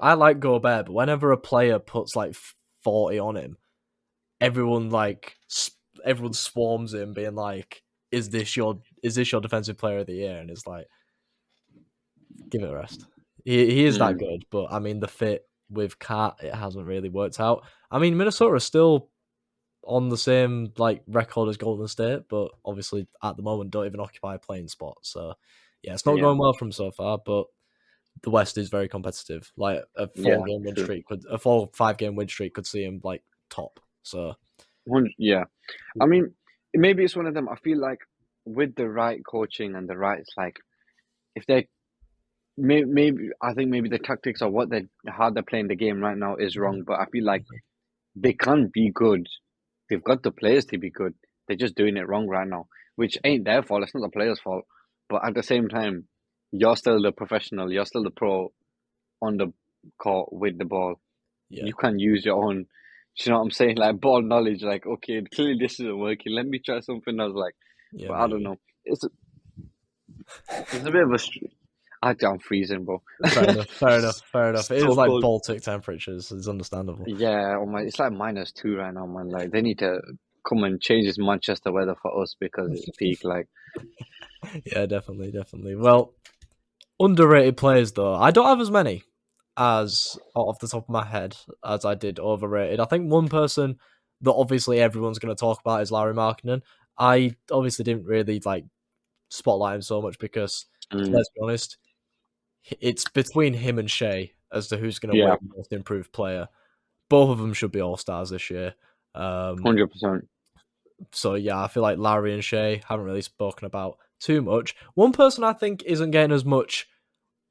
I like Gobert, but whenever a player puts like 40 on him, everyone like everyone swarms him, being like, is this your defensive player of the year?" And it's like, give it a rest. He is that Mm, good, but I mean the fit with Cat it hasn't really worked out. I mean Minnesota is still on the same like record as Golden State, but obviously at the moment don't even occupy a playing spot. So yeah, it's not yeah, going well from so far, but the West is very competitive. Like yeah, true. a 4 5 game win streak could see him like top. So Yeah. I mean, maybe it's one of them. I feel like with the right coaching and the right, like, if they maybe I think maybe the tactics or how they're playing the game right now is wrong, but I feel like they can be good. They've got the players to be good. they're just doing it wrong right now, which ain't their fault. It's not the players' fault. But at the same time, you're still the professional. You're still the pro on the court with the ball. Yeah, You can use your own. You know what I'm saying? Like ball knowledge. Like, okay, clearly this isn't working. Let me try something else. Like, yeah, but I don't maybe. know. It's a bit of a. I'm freezing, bro. Fair enough. Fair enough. Fair enough. It is So like cold. Baltic temperatures. It's understandable. Yeah, oh my, it's like -2 right now, man. Like they need to come and change this Manchester weather for us because it's peak. Like, Yeah, definitely, definitely. Well, underrated players though. I don't have as many as off the top of my head as I did overrated. I think one person that obviously everyone's going to talk about is Larry Markkinen. I obviously didn't really like spotlight him so much because mm, let's be honest, it's between him and Shea as to who's going to yeah, win most improved player. Both of them should be all stars this year. 100%. So yeah, I feel like Larry and Shea haven't really spoken about too much. One person I think isn't getting as much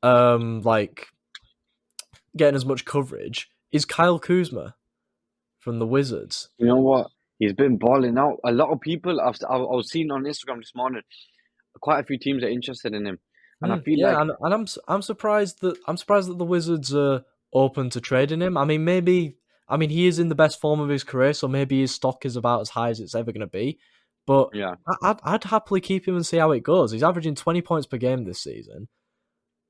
like getting as much coverage is Kyle Kuzma from the Wizards. You know what? He's been balling out. A lot of people I was seeing on Instagram this morning. Quite a few teams are interested in him, and I feel Yeah, like and I'm surprised that the Wizards are open to trading him. I mean, he is in the best form of his career, so maybe his stock is about as high as it's ever going to be. But yeah, I'd happily keep him and see how it goes. He's averaging 20 points per game this season.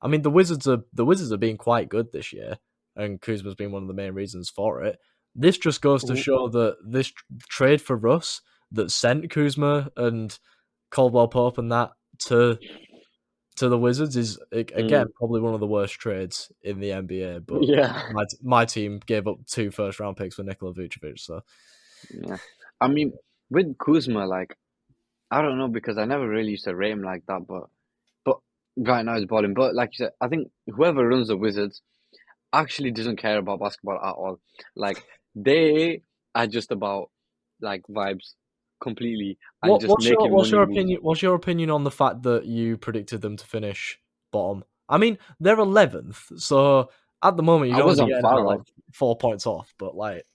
I mean, the Wizards are being quite good this year, and Kuzma's been one of the main reasons for it. This just goes to show that this trade for Russ that sent Kuzma and Caldwell Pope and that to the Wizards is again mm, probably one of the worst trades in the NBA. But yeah, my team gave up 2 first-round picks for Nikola Vucevic, so yeah. I mean, with Kuzma, like I don't know because I never really used to rate him like that, but right now he's balling. But like you said, I think whoever runs the Wizards actually doesn't care about basketball at all. Like they are just about like vibes completely and just making what's money your moves. opinion? What's your opinion on the fact that you predicted them to finish bottom? I mean, they're 11th, so at the moment I you'd only be wasn't getting far about like off. 4 points off. But like,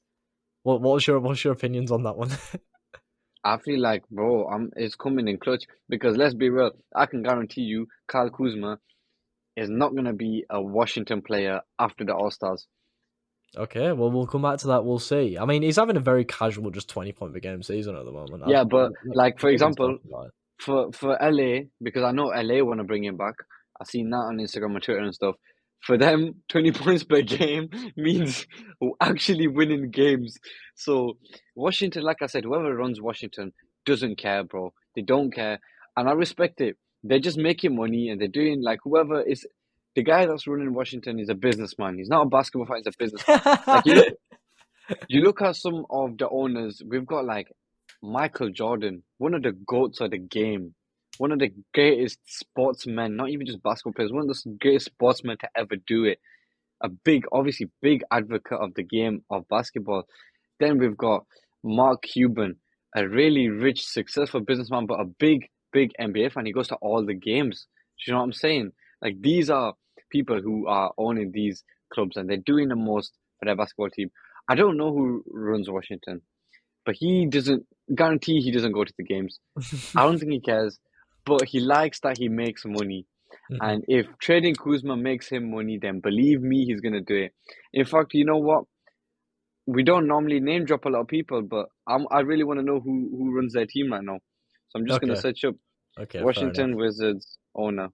what's your opinions on that one? I feel like, bro, it's coming in clutch because let's be real. I can guarantee you, Kyle Kuzma is not gonna be a Washington player after the All Stars. Okay, well we'll come back to that. We'll see. I mean, he's having a very casual, just 20 point per game season at the moment. Yeah, but like for Everyone's example, talking about it. for LA, because I know LA want to bring him back. I've seen that on Instagram and Twitter and stuff. For them, 20 points per game means actually winning games. So Washington, like I said, whoever runs Washington doesn't care, bro. They don't care, and I respect it. They're just making money, and they're doing like whoever is the guy that's running Washington is a businessman. He's not a basketball fan; he's a businessman. Like you look at some of the owners, we've got like Michael Jordan, one of the goats of the game, one of the greatest sportsmen, not even just basketball players, one of the greatest sportsmen to ever do it. A big, obviously, big advocate of the game of basketball. Then we've got Mark Cuban, a really rich, successful businessman, but a big, big NBA fan. He goes to all the games. Do you know what I'm saying? Like these are people who are owning these clubs and they're doing the most for their basketball team. I don't know who runs Washington, but he doesn't guarantee he doesn't go to the games. I don't think he cares, but he likes that he makes money. Mhm. And if trading Kuzma makes him money, then believe me, he's gonna do it. In fact, you know what? We don't normally name drop a lot of people, but I really want to know who runs their team right now. So I'm just gonna Okay, search up okay, fair enough. Washington Wizards owner.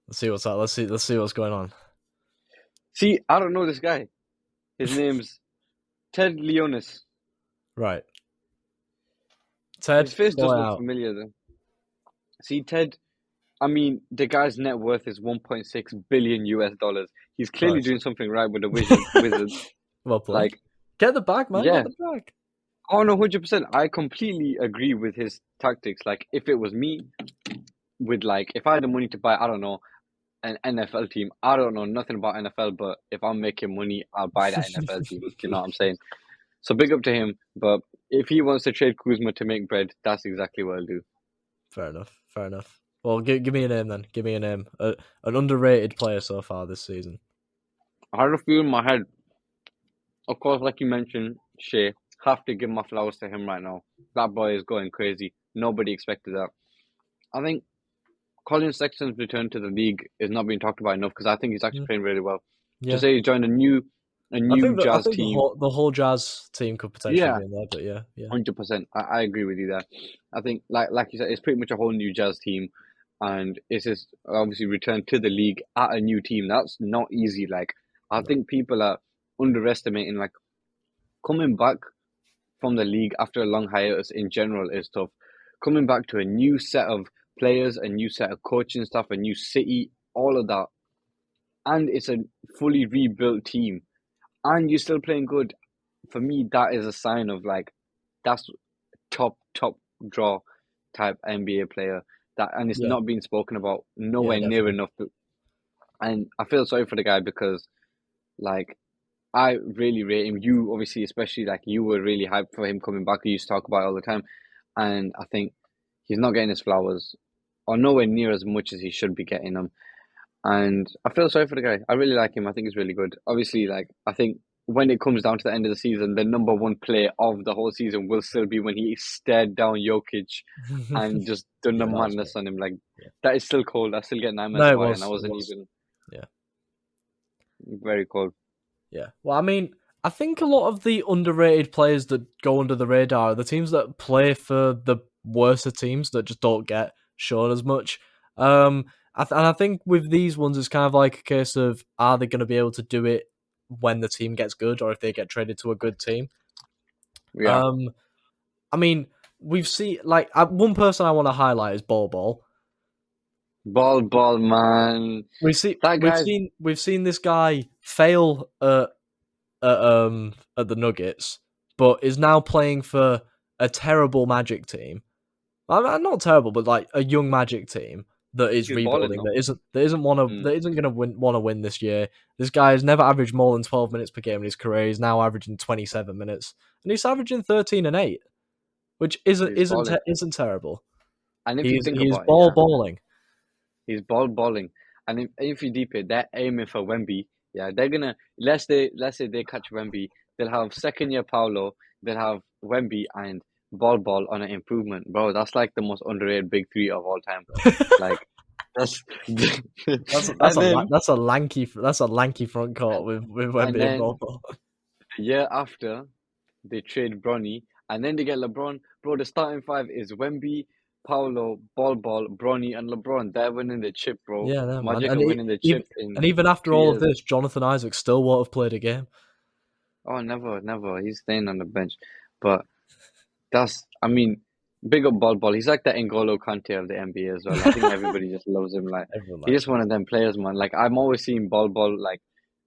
Let's see what's up. Let's see what's going on. See, I don't know this guy. His name's Ted Leonis. Right, His Ted, face spell does it look out. familiar though. See, Ted, I mean, the guy's net worth is 1.6 billion US dollars. He's clearly Christ. doing something right with the Wizards. Well played. Like, Get the bag, man. Get yeah. the bag. Oh no, 100%. I completely agree with his tactics. Like, if it was me, with like, if I had the money to buy, I don't know, an NFL team. I don't know nothing about NFL, but if I'm making money, I'll buy that NFL team. You know what I'm saying? So big up to him. But if he wants to trade Kuzma to make bread, that's exactly what I'll do. Fair enough. Fair enough. Well, give me a name then. Give me a name. An underrated player so far this season. I had a few in my head. Of course, like you mentioned, Shea. have to give my flowers to him right now. That boy is going crazy. Nobody expected that. I think Colin Sexton's return to the league is not being talked about enough because I think he's actually playing really well. To Yeah. say he's joined a new I Jazz think team, the whole Jazz team could potentially yeah, be in there, but yeah. 100%. I agree with you there. I think like you said, it's pretty much a whole new Jazz team, and it's just obviously returned to the league at a new team. That's not easy. Like I No. think people are underestimating like coming back from the league after a long hiatus in general is tough. Coming back to a new set of players, a new set of coaching staff, a new city, all of that, and it's a fully rebuilt team, and you're still playing good. For me, that is a sign of like that's top draw type NBA player. That and it's Yeah. not being spoken about Yeah, nowhere near definitely. enough. And I feel sorry for the guy because like I really rate him. You obviously, especially like you were really hyped for him coming back. You used to talk about it all the time, and I think he's not getting his flowers, or nowhere near as much as he should be getting them. And I feel sorry for the guy. I really like him. I think he's really good. Obviously, like I think when it comes down to the end of the season, the number one play of the whole season will still be when he stared down Jokic and just done the Yeah, that was great. madness on him. Like Yeah. that is still cold. I still get nightmares No, it about it, and I was. It wasn't was. even Yeah. very cold. Yeah. Well, I mean, I think a lot of the underrated players that go under the radar are the teams that play for the worser teams that just don't get shown as much. Um, and I think with these ones, it's kind of like a case of are they going to be able to do it when the team gets good, or if they get traded to a good team. Yeah, Um, I mean, we've seen like one person I want to highlight is Ball Ball. ball, man. That guy's We've seen this guy fail at the Nuggets, but is now playing for a terrible Magic team. Not terrible, but like a young Magic team that is he's balling rebuilding. now. That isn't Mm, that isn't going to want to win this year. This guy has never averaged more than 12 minutes per game in his career. He's now averaging 27 minutes, and he's averaging 13 and 8, which he's balling. isn't terrible. And if you think He's about it, yeah. balling. He's balling, and if you deep it, they're aiming for Wemby. Yeah, they're gonna let's say they catch Wemby, they'll have second year Paulo, they'll have Wemby and ball on an improvement, bro. That's like the most underrated big three of all time. Like that's and then That's a lanky front court with and Wemby and then Ball. the year after they trade Bronny, and then they get LeBron. Bro, the starting five is Wemby, Paulo, Bronny, and LeBron. They're winning the chip, bro. Yeah, no man. Magic are winning the chip in Even after two all of years. this, Jonathan Isaac still won't have played a game. Oh, never. He's staying on the bench. But I mean, big up Ball. He's like the N'Golo Kante of the NBA as well. I think everybody just loves him. Like, Everyone he's likes just him. one of them players, man. Like, I'm always seeing Ball, like,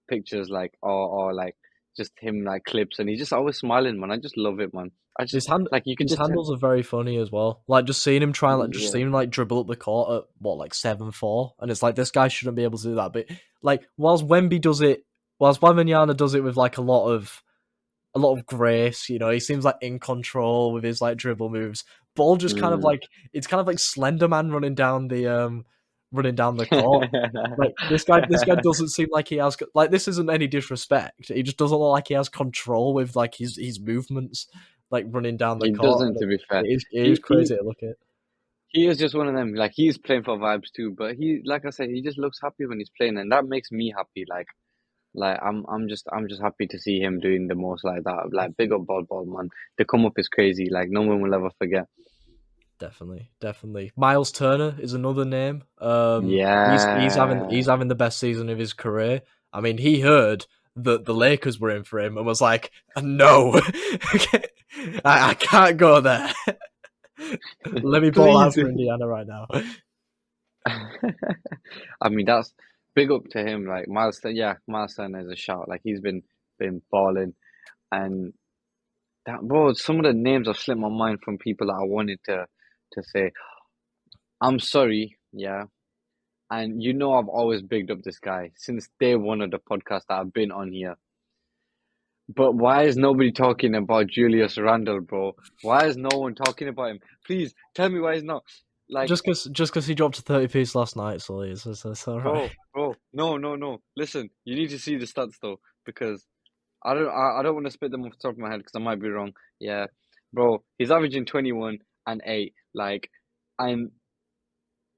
pictures, like, or like, just him, like, clips, and he's just always smiling, man. I just love it, man. I just, like, you can His just tell. handles are very funny as well. Like just seeing him just Yeah. seeing him like dribble up the court at what like 7-4, and it's like this guy shouldn't be able to do that. But like whilst Wembanyama does it with like a lot of grace. You know, he seems like in control with his like dribble moves. Ball just kind of Mm. like it's kind of like Slender Man running down the court. Like this guy doesn't seem like he has like this isn't any disrespect. He just doesn't look like he has control with like his movements, like running down the He court. doesn't, to be fair. It is He, he, crazy to look at. he is just one of them. Like, he's playing for vibes too, but like I said, he just looks happy when he's playing, and that makes me happy. Like I'm just happy to see him doing the most like that. Like big up ball man. The come up is crazy. Like no one will ever forget. Definitely. Miles Turner is another name. He's Yeah. having the best season of his career. I mean, he heard that the Lakers were in for him and was like, "No, I can't go there. Let me ball out Please. for Indiana right now." I mean that's big up to him. Like Miles Turner is a shot. Like he's been balling, and that bro. Some of the names have slipped my mind from people that I wanted to say. I'm sorry. Yeah. And you know I've always bigged up this guy since day one of the podcast that I've been on here. But why is nobody talking about Julius Randle, bro? Why is no one talking about him? Please tell me why he's not. Like, Just cause he dropped a 30 piece last night, Sully, it's all right. bro, no. Listen, you need to see the stats though, because I don't want to spit them off the top of my head because I might be wrong. Yeah, bro, he's averaging 21 and 8. Like, and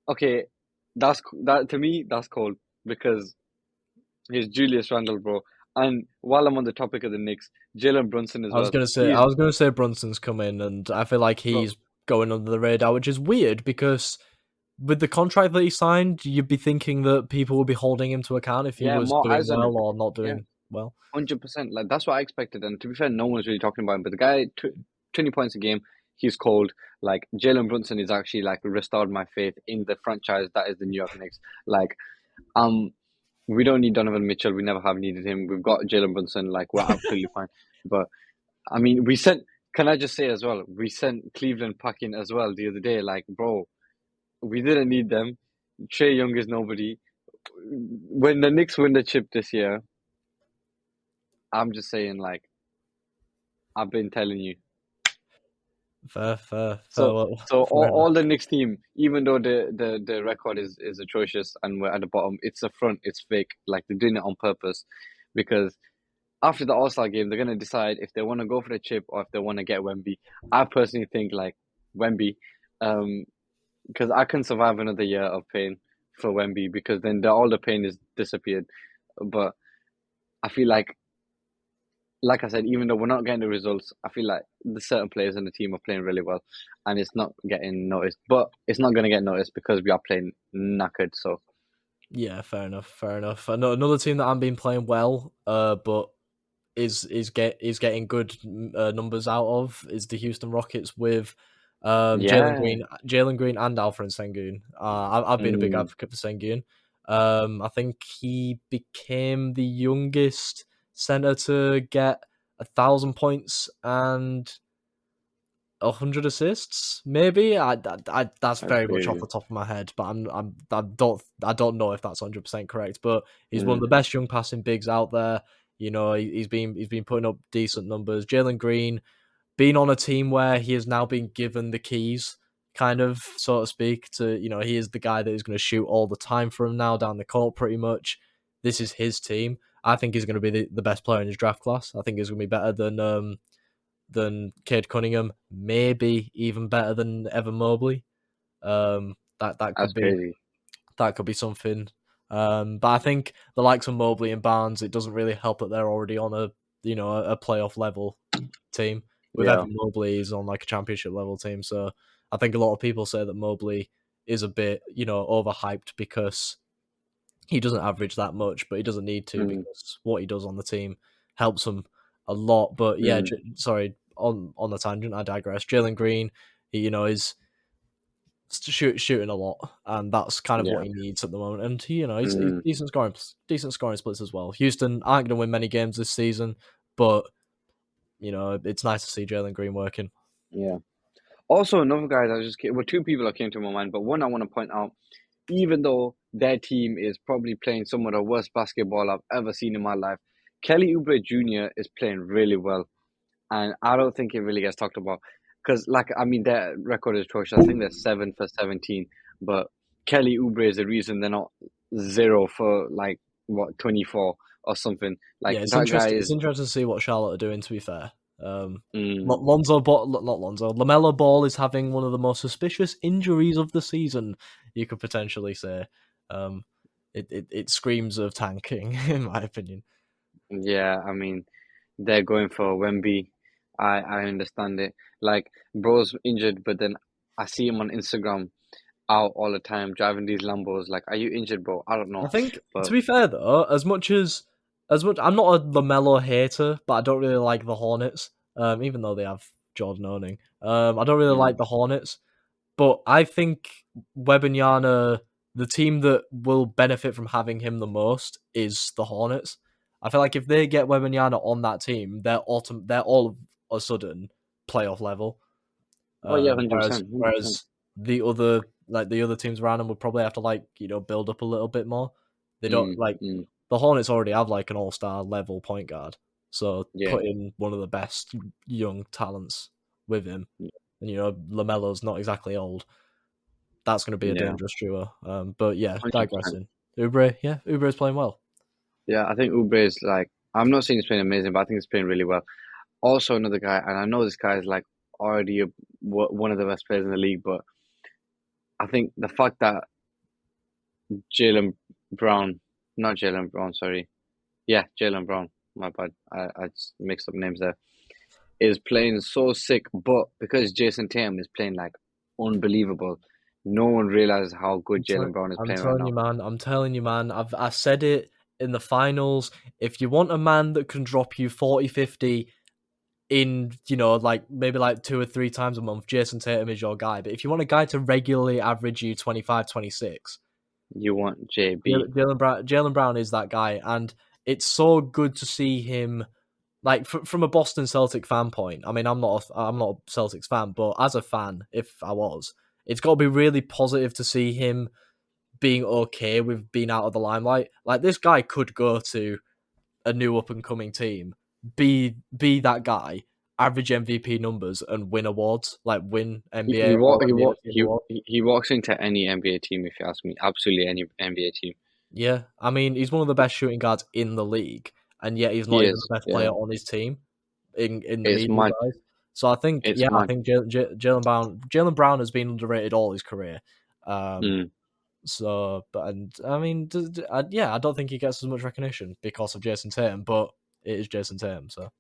okay, that to me that's cold because he's Julius Randle, bro. And while I'm on the topic of the Knicks, Jalen Brunson as well. I He's was gonna say Brunson's come in, and I feel like bro, he's going under the radar, which is weird because with the contract that he signed, you'd be thinking that people would be holding him to account if he yeah, was more doing eyes on well him. or not Yeah, doing well. 100%. Like that's what I expected. And to be fair, no one's really talking about him. But the guy, 20 points a game, he's cold. Like Jalen Brunson is actually like restored my faith in the franchise that is the New York Knicks. Like, um, we don't need Donovan Mitchell. We never have needed him. We've got Jalen Brunson. Like we're absolutely fine. But I mean, we sent. Can I just say as well? We sent Cleveland packing as well the other day. Like, bro, we didn't need them. Trey Young is nobody. When the Knicks win the chip this year, I'm just saying, like, I've been telling you. Fair. So, Well, so fair enough. all the Knicks team, even though the record is atrocious and we're at the bottom, it's a front, it's fake. Like they're doing it on purpose, because after the All Star game, they're gonna decide if they want to go for the chip or if they want to get Wemby. I personally think like Wemby, um, because I can survive another year of pain for Wemby because then all the pain is disappeared. But I feel like I said, even though we're not getting the results, I feel like the certain players in the team are playing really well, and it's not getting noticed. But it's not going to get noticed because we are playing knackered. So Yeah, fair enough. Fair enough. Another team that I've been playing well, but is getting good numbers out of is the Houston Rockets with yeah, Jalen Green and Alfred Sengun. I've been a big mm, advocate for Sengun. I think he became the youngest center to get 1,000 points and 100 assists. Maybe that's that's very much off crazy. the top of my head, but I don't know if that's 100% correct. But he's one of Mm, the best young passing bigs out there. You know, he's been putting up decent numbers. Jalen Green being on a team where he has now been given the keys, kind of, so to speak, to, you know, he is the guy that is going to shoot all the time for him now down the court pretty much. This is his team. I think he's going to be the best player in his draft class. I think he's going to be better than Cade Cunningham, maybe even better than Evan Mobley. That that's crazy. that could be something. But I think the likes of Mobley and Barnes, it doesn't really help that they're already on a playoff level team. With Yeah. Evan Mobley, he's on like a championship level team. So I think a lot of people say that Mobley is a bit, overhyped because he doesn't average that much, but he doesn't need to Mm, because what he does on the team helps him a lot. But yeah, mm, sorry, on the tangent, I digress. Jalen Green, is shooting a lot, and that's kind of yeah. what he needs at the moment. And he's Mm, decent scoring splits as well. Houston aren't going to win many games this season, but it's nice to see Jalen Green working. yeah. Also, another guy that well, two people that came to my mind, but one I want to point out, even though their team is probably playing some of the worst basketball I've ever seen in my life, Kelly Oubre Jr. is playing really well. And I don't think it really gets talked about because, like, I mean, their record is atrocious. I think they're 7 for 17, but Kelly Oubre is the reason they're not 0 for like what 24 or something. Yeah, Like that guy It's is, interesting to see what Charlotte are doing. To be fair, mm, Not Lonzo, Lamelo Ball is having one of the most suspicious injuries of the season. You could potentially say, um, it screams of tanking, in my opinion. yeah. I mean, they're going for Wemby. I understand it. Like, bro's injured, but then I see him on Instagram out all the time driving these Lambos. Like, are you injured, bro? I don't I know, think, to but be fair though, as much, I'm not a Lamelo hater, but I don't really like the Hornets. Even though they have Jordan Owning, I don't really like mm, the Hornets. But I think Wembanyama, the team that will benefit from having him the most is the Hornets. I feel like if they get Wembanyama on that team, they're all of a sudden playoff level. oh yeah, Whereas 100%, 100%. the other teams around them would probably have to build up a little bit more. They don't Mm, like mm, the Hornets already have like an all star level point guard, so yeah. put in one of the best young talents with him, and Lamelo's not exactly old. That's going to be a Yeah, dangerous duo. But yeah, 100%. digressing. Oubre is playing well. Yeah, I think Oubre is like I'm not saying he's playing amazing, but I think he's playing really well. Also, another guy, and I know this guy is like already one of the best players in the league, but I think the fact that Jalen Brown, not Jalen Brown, sorry, yeah, Jalen Brown, my bad, I just mixed up names there, is playing so sick, but because Jason Tatum is playing like unbelievable, no one realizes how good Jalen Brown is I'm playing right telling you, now. man. I'm telling you, man. I said it in the finals. If you want a man that can drop you 40, 50 in, like maybe like 2 or 3 times a month, Jason Tatum is your guy. But if you want a guy to regularly average you 25, 26, You want JB. Jalen Brown is that guy. And it's so good to see him, like from a Boston Celtic fan point. I mean, I'm not a Celtics fan, but as a fan, if I was, it's got to be really positive to see him being okay with being out of the limelight. Like this guy could go to a new up and coming team, be that guy, average MVP numbers and win awards, like win He NBA he All walk he NBA walk team award. he walks into any NBA team if you ask me. Absolutely any NBA team. Yeah, I mean he's one of the best shooting guards in the league, and yet he's not He even is. the best Yeah. player on his team in the It's media's mad. eyes. So I think, It's yeah, I mad. think Jalen Brown has been underrated all his career. Um, Mm. So, but and I mean, yeah, I don't think he gets as much recognition because of Jason Tatum, but it is Jason Tatum. So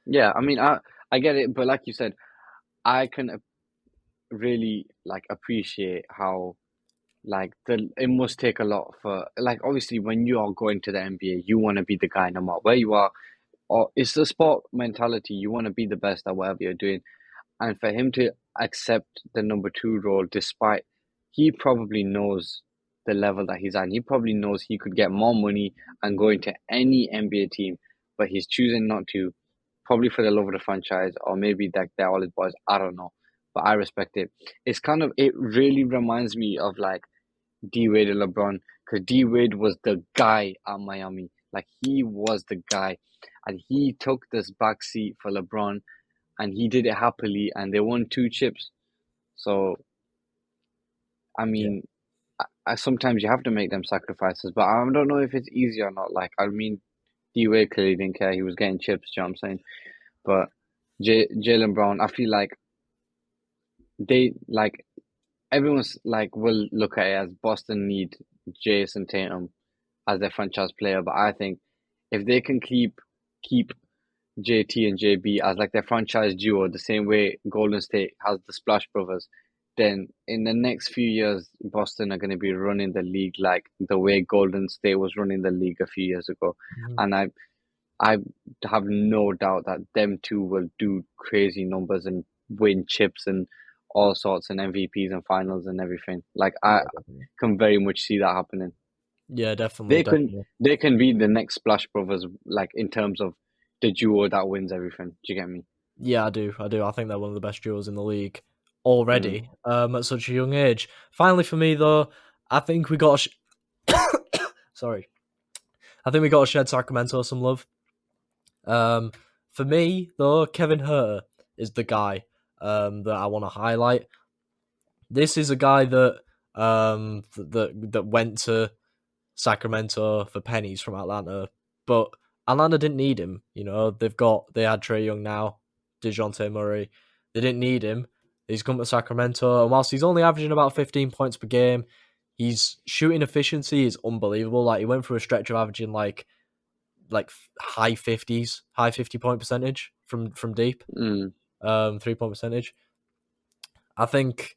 Yeah, I mean, I get it, but like you said, I can really like appreciate how like it must take a lot for like obviously when you are going to the NBA, you want to be the guy no matter where you are, or it's the sport mentality. You want to be the best at whatever you're doing. And for him to accept the number two role, despite he probably knows the level that he's at, and he probably knows he could get more money and go into any NBA team, but he's choosing not to, probably for the love of the franchise, or maybe that they're all his boys. I don't know, but I respect it. It really reminds me of like D Wade and LeBron, because D Wade was the guy at Miami, like he was the guy, and he took this backseat for LeBron and he did it happily, and they won two chips. So, I yeah, mean, sometimes you have to make them sacrifices, but I don't know if it's easy or not. Like, I mean, D Wade clearly didn't care; he was getting chips. You know what I'm saying? But Jalen Brown, I feel like they like everyone's like will look at it as Boston need Jason Tatum as their franchise player, but I think if they can keep JT and JB as like their franchise duo, the same way Golden State has the Splash Brothers, then in the next few years, Boston are going to be running the league like the way Golden State was running the league a few years ago. mhm. And I have no doubt that them two will do crazy numbers and win chips and all sorts and MVPs and finals and everything. Like I Yeah, definitely. can very much see that happening. Yeah, definitely, They can definitely. they can be the next Splash Brothers, like in terms of the duo that wins everything. Do you get me? Yeah, I do. I do. I think they're one of the best duos in the league Mm. already. At such a young age. Finally, for me though, I think we got. Sorry, I think we got to shed Sacramento some love. Um, for me though, Kevin Herter is the guy that I want to highlight. This is a guy that went to Sacramento for pennies from Atlanta, but Atlanta didn't need him. They had Trae Young now, DeJounte Murray. They didn't need him. He's come to Sacramento, and whilst he's only averaging about 15 points per game, his shooting efficiency is unbelievable. Like he went through a stretch of averaging like high 50s, high 50 point percentage from deep, Mm. 3 point percentage. I think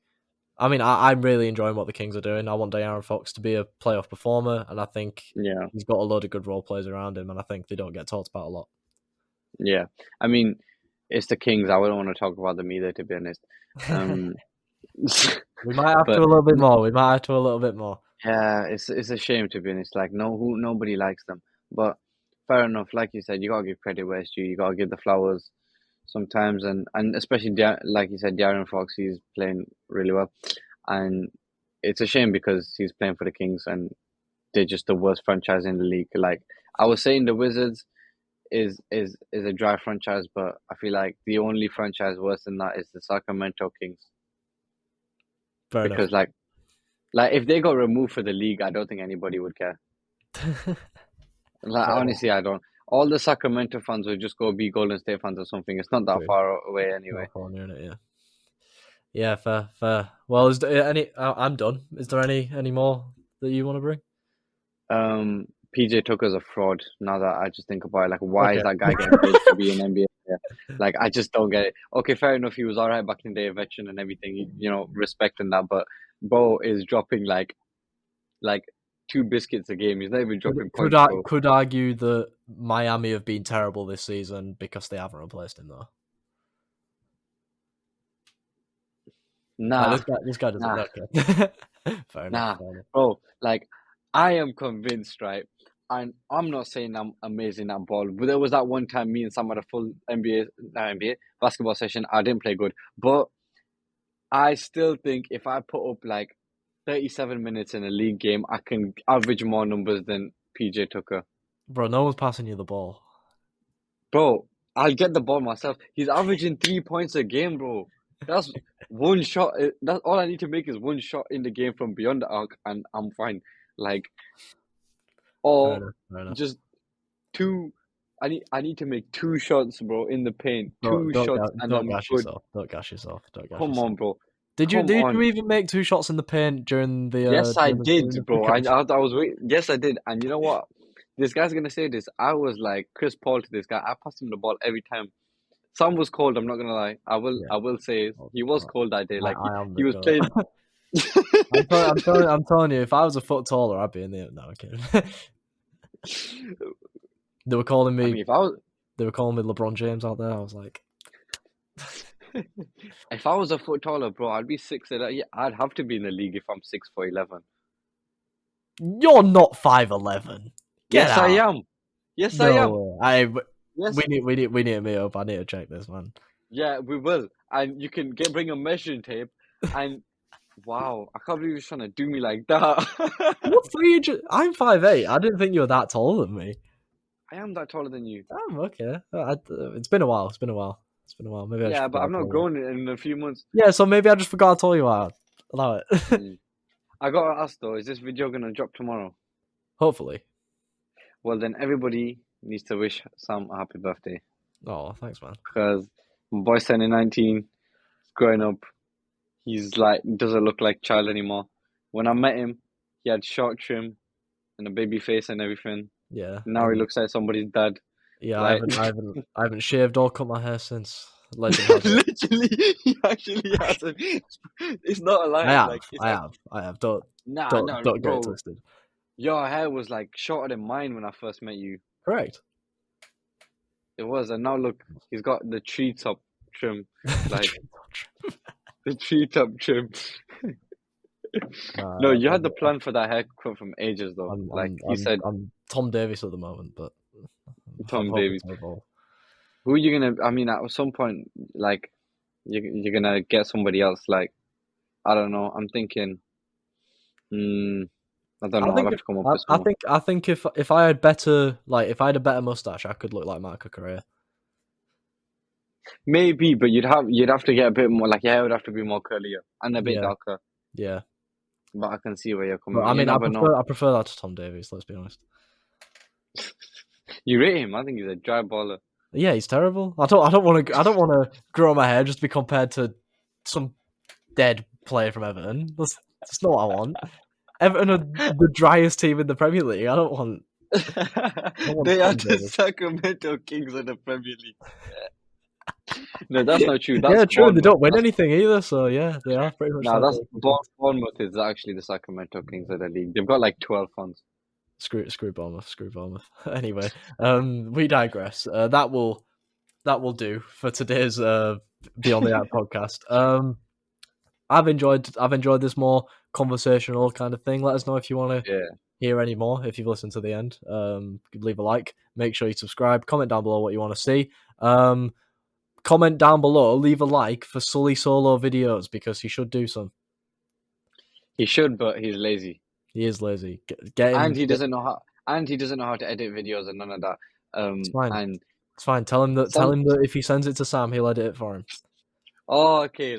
I'm really enjoying what the Kings are doing. I want De'Aaron Fox to be a playoff performer, and I think Yeah, he's got a load of good role players around him, and I think they don't get talked about a lot. yeah. I mean, it's the Kings. I wouldn't want to talk about them either, to be honest. Um, We might have to but a little bit more. We might have to a little bit more. yeah, it's a shame to be honest. Like nobody likes them. But fair enough. Like you said, you gotta give credit where it's due. You gotta give the flowers sometimes, and especially like you said, De'Aaron Fox. He's playing really well, and it's a shame because he's playing for the Kings and they're just the worst franchise in the league. Like I was saying, the Wizards is a dry franchise, but I feel like the only franchise worse than that is the Sacramento Kings Fair enough. because like if they got removed for the league, I don't think anybody would care. Like Fair enough. honestly, I don't. all the Sacramento fans would just go be Golden State fans or something. It's not that True. far away anyway. Not far near it, yeah. Yeah, fair, fair. Well, is there any? I'm done. Is there any more that you want to bring? PJ Tucker's a fraud. Now that I just think about it, like, why is Okay. that guy getting paid to be an NBA player? Like, I just don't get it. Okay, fair enough. He was all right back in the day, a veteran and everything. You know, respecting that. But Bo is dropping like two biscuits a game. He's not even dropping Could points, I bro. could argue that Miami have been terrible this season because they haven't replaced him though. Nah, This guy doesn't. nah, Okay. Fair enough. nah, Fair enough. bro. Like, I am convinced, right? And I'm not saying I'm amazing at ball, but there was that one time me and Sam had a full NBA basketball session. I didn't play good, but I still think if I put up like 37 minutes in a league game, I can average more numbers than PJ Tucker. Bro, no one's passing you the ball. Bro, I'll get the ball myself. He's averaging 3 points a game, bro. That's one shot. That's all I need to make is one shot in the game from beyond the arc, and I'm fine. Like, Fair or enough. Fair enough. just two. I need to make two shots, bro, in the paint. Don't Two don't shots, ga- and don't I'm gash good. yourself. Don't gash yourself. Don't gash Come yourself. on, bro. Did you Come did you on. even make 2 shots in the paint Yes, I during the did, bro. I pre-coach? I was waiting. Yes, I did. And you know what? This guy's gonna say this. I was like Chris Paul to this guy. I passed him the ball every time. Sam was cold. I'm not gonna lie. I will. Yeah. I will say Well, he was cold that day. Like I am he the was goat. playing. I'm telling you, if I was a foot taller, I'd be in the. No, I'm kidding. They were calling I me. mean, if I was, They were calling me LeBron James out there. I was like, if I was a foot taller, bro, I'd be 6'11". Yeah, I'd have to be in the league if I'm 6'11". "You're not 5'11". Get Yes, I out! am. Yes, I am. No way. Yes. We need to meet up. I need to check this, man. Yeah, we will. And you can bring a measuring tape. And wow, I can't believe you're trying to do me like that. You're 3 inches. I'm 5'8". I didn't think you were that taller than me. I am that taller than you. Damn, okay. It's been a while. It's been a while. It's been a while. Maybe I just Yeah, but forgot I'm how not tall you are. growing in a few months. Yeah, so maybe I just forgot how tall you are. Allow it. Mm. I gotta ask though, is this video gonna drop tomorrow? Hopefully. Well, then everybody needs to wish Sam a happy birthday Oh, thanks, man. because my boy's turning 19, he's growing up. He's like doesn't look like a child anymore. When I met him, he had short trim and a baby face and everything. Yeah. Now he looks like somebody's dad. Yeah, Like I haven't shaved or cut my hair since. Legend has it. literally, he actually hasn't. It's not a lie. Like it's I have. Don't no, don't get it bro. twisted. Your hair was like shorter than mine when I first met you. Correct. It was, and now look, he's got the treetop trim, like the treetop trim. No, you had the plan for that haircut from ages, though. Like you said, I'm Tom Davis at the moment, but Tom I'm hoping Davies. to evolve. Who are you gonna? I mean, at some point, like you're gonna get somebody else. Like I don't know. I'm thinking. I don't know. I'll have to come up with someone. I think if I had better if I had a better mustache, I could look like Marco Correa. Maybe, but you'd have to get a bit more. Like your hair would have to be more curlier and a bit Yeah, darker. yeah. But I can see where you're coming But from. I You mean, never know. I prefer that to Tom Davies. Let's be honest. You rate him. I think he's a dry baller. Yeah, he's terrible. I don't want to grow my hair just to be compared to some dead player from Everton. That's not what I want. Everton are the driest team in the Premier League. I don't want They are Tom the Davies. Sacramento Kings of the Premier League. No, that's not true. That's Yeah, true. And they Bournemouth. don't win anything either, so yeah, they are pretty much. No, that's Sacramento Kings. Bournemouth is actually the Sacramento Kings of the league. They've got like 12 fans. Screw Bournemouth. Screw Bournemouth. Anyway, we digress. That will do for today's Beyond the App podcast. I've enjoyed this more conversational kind of thing. Let us know if you want to Yeah. hear any more. If you've listened to the end, leave a like. Make sure you subscribe. Comment down below what you want to see. Comment down below. Leave a like for Sully solo videos because he should do some. He should, but he's lazy. He is lazy. Get him. And he doesn't know how. And he doesn't know how to edit videos and none of that. It's fine. And It's fine. Tell him that Sam, if he sends it to Sam, he'll edit it for him. oh, okay,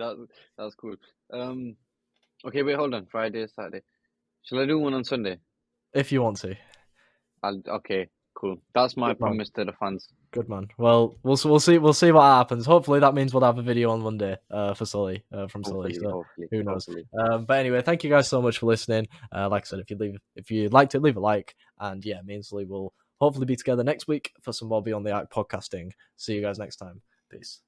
that's cool. Okay, wait, hold on. Friday, Saturday. Shall I do one on Sunday? If you want to. Okay, cool. That's my Good man. promise to the fans. Good man. Well, we'll see what happens. Hopefully, that means we'll have a video on Monday for Sully from Sully. Hopefully, So hopefully, who knows? hopefully. But anyway, thank you guys so much for listening. Like I said, if you liked it, leave a like. And yeah, me and Sully will hopefully be together next week for some more Beyond the Arc podcasting. See you guys next time. Peace.